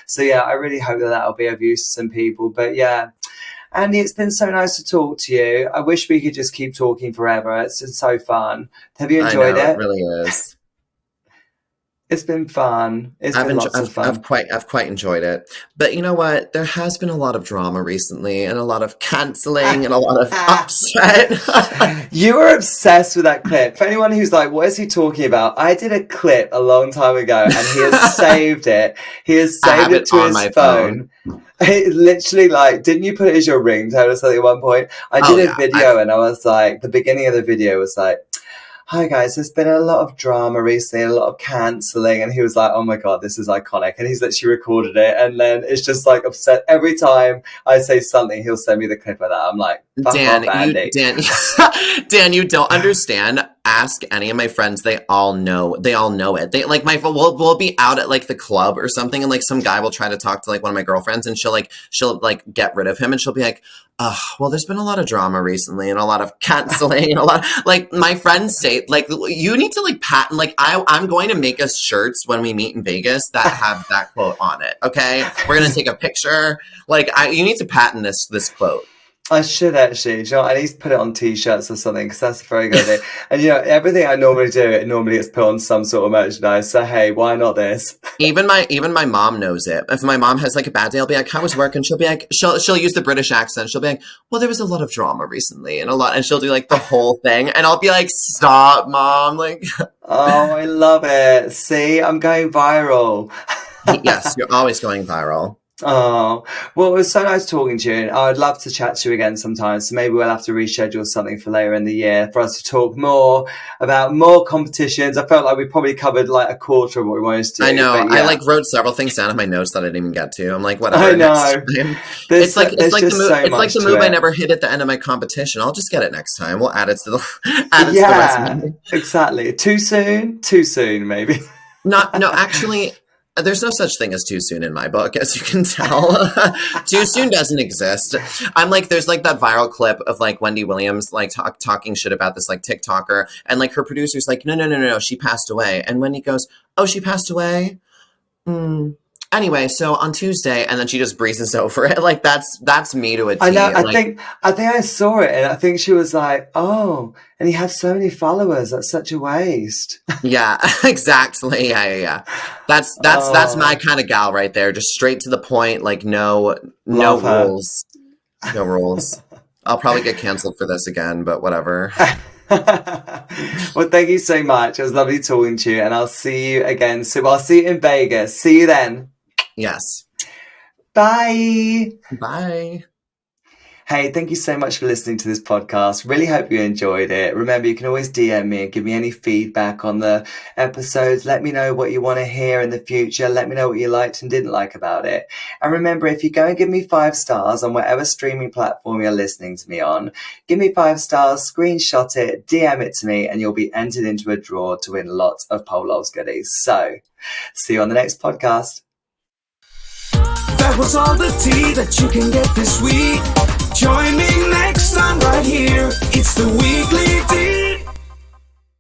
[SPEAKER 1] So yeah, I really hope that that'll be of use to some people. But yeah, Andy, it's been so nice to talk to you. I wish we could just keep talking forever. It's been so fun. Have you enjoyed it?
[SPEAKER 3] It really is.
[SPEAKER 1] It's been fun. Lots of fun.
[SPEAKER 3] I've quite enjoyed it. But you know what? There has been a lot of drama recently and a lot of cancelling and a lot of upset.
[SPEAKER 1] You were obsessed with that clip. For anyone who's like, what is he talking about? I did a clip a long time ago and he has saved it. He has saved it to his phone. It literally, like, didn't you put it as your ringtone or something at one point? I did a video and I was like, the beginning of the video was like, hi guys, there's been a lot of drama recently, a lot of cancelling, and he was like, oh my god, this is iconic, and he's literally recorded it, and then it's just like upset every time I say something, he'll send me the clip of that. I'm like, Dan,
[SPEAKER 3] Dan, you don't understand. Ask any of my friends, they all know it. They like we'll be out at like the club or something, and like some guy will try to talk to like one of my girlfriends, and she'll get rid of him, and she'll be like, well, there's been a lot of drama recently and a lot of canceling and a lot of, like, my friends say, like, you need to like patent, like, I'm going to make us shirts when we meet in Vegas that have that quote on it. Okay, we're gonna take a picture. Like, you need to patent this quote.
[SPEAKER 1] I should actually. Do you know, I need to put it on t-shirts or something because that's a very good idea. And you know, everything I normally do, it normally gets put on some sort of merchandise. So hey, why not this?
[SPEAKER 3] Even my mom knows it. If my mom has like a bad day, I'll be like, "How was work?" And she'll be like, she'll use the British accent. She'll be like, "Well, there was a lot of drama recently, and she'll do like the whole thing." And I'll be like, "Stop, mom!" Like,
[SPEAKER 1] Oh, I love it. See, I'm going viral.
[SPEAKER 3] yes, you're always going viral.
[SPEAKER 1] Oh, well, it was so nice talking to you. And I would love to chat to you again sometime. So maybe we'll have to reschedule something for later in the year for us to talk more about more competitions. I felt like we probably covered like a quarter of what we wanted to
[SPEAKER 3] I
[SPEAKER 1] do,
[SPEAKER 3] know.
[SPEAKER 1] but
[SPEAKER 3] I
[SPEAKER 1] yeah,
[SPEAKER 3] like wrote several things down in my notes that I didn't even get to. I'm like,
[SPEAKER 1] I
[SPEAKER 3] whatever, next
[SPEAKER 1] know.
[SPEAKER 3] time.
[SPEAKER 1] There's
[SPEAKER 3] It's
[SPEAKER 1] there's
[SPEAKER 3] like the
[SPEAKER 1] just
[SPEAKER 3] move.
[SPEAKER 1] so
[SPEAKER 3] It's like
[SPEAKER 1] much
[SPEAKER 3] the
[SPEAKER 1] to
[SPEAKER 3] move I
[SPEAKER 1] it.
[SPEAKER 3] never hit at the end of my competition. I'll just get it next time. We'll add it to the add it to the
[SPEAKER 1] Yeah,
[SPEAKER 3] resume.
[SPEAKER 1] exactly. Too soon? Too soon, maybe.
[SPEAKER 3] Not no, actually, there's no such thing as too soon in my book, as you can tell. Too soon doesn't exist. I'm like, there's like that viral clip of like Wendy Williams like talking shit about this like TikToker, and like her producer's like, no, no, no, no, no, she passed away, and Wendy goes, oh, she passed away. Hmm. Anyway, so on Tuesday, and then she just breezes over it. Like that's me to a
[SPEAKER 1] I know.
[SPEAKER 3] T. Like,
[SPEAKER 1] I think I saw it, and I think she was like, "Oh, and he has so many followers. That's such a waste."
[SPEAKER 3] yeah, exactly. Yeah, yeah, yeah. That's my
[SPEAKER 1] Oh,
[SPEAKER 3] kind of gal right there. Just straight to the point. Like no
[SPEAKER 1] love her.
[SPEAKER 3] rules. No rules. I'll probably get canceled for this again, but whatever.
[SPEAKER 1] Well, thank you so much. It was lovely talking to you, and I'll see you again. So I'll see you in Vegas. See you then.
[SPEAKER 3] Yes.
[SPEAKER 1] Bye.
[SPEAKER 3] Bye.
[SPEAKER 1] Hey, thank you so much for listening to this podcast. Really hope you enjoyed it. Remember, you can always DM me and give me any feedback on the episodes. Let me know what you want to hear in the future. Let me know what you liked and didn't like about it. And remember, if you go and give me 5 stars on whatever streaming platform you're listening to me on, give me 5 stars, screenshot it, DM it to me, and you'll be entered into a draw to win lots of Pole Loves goodies. So, see you on the next podcast.
[SPEAKER 2] That was all the tea that you can get this week. Join me next time right here. It's the Weekly Tea.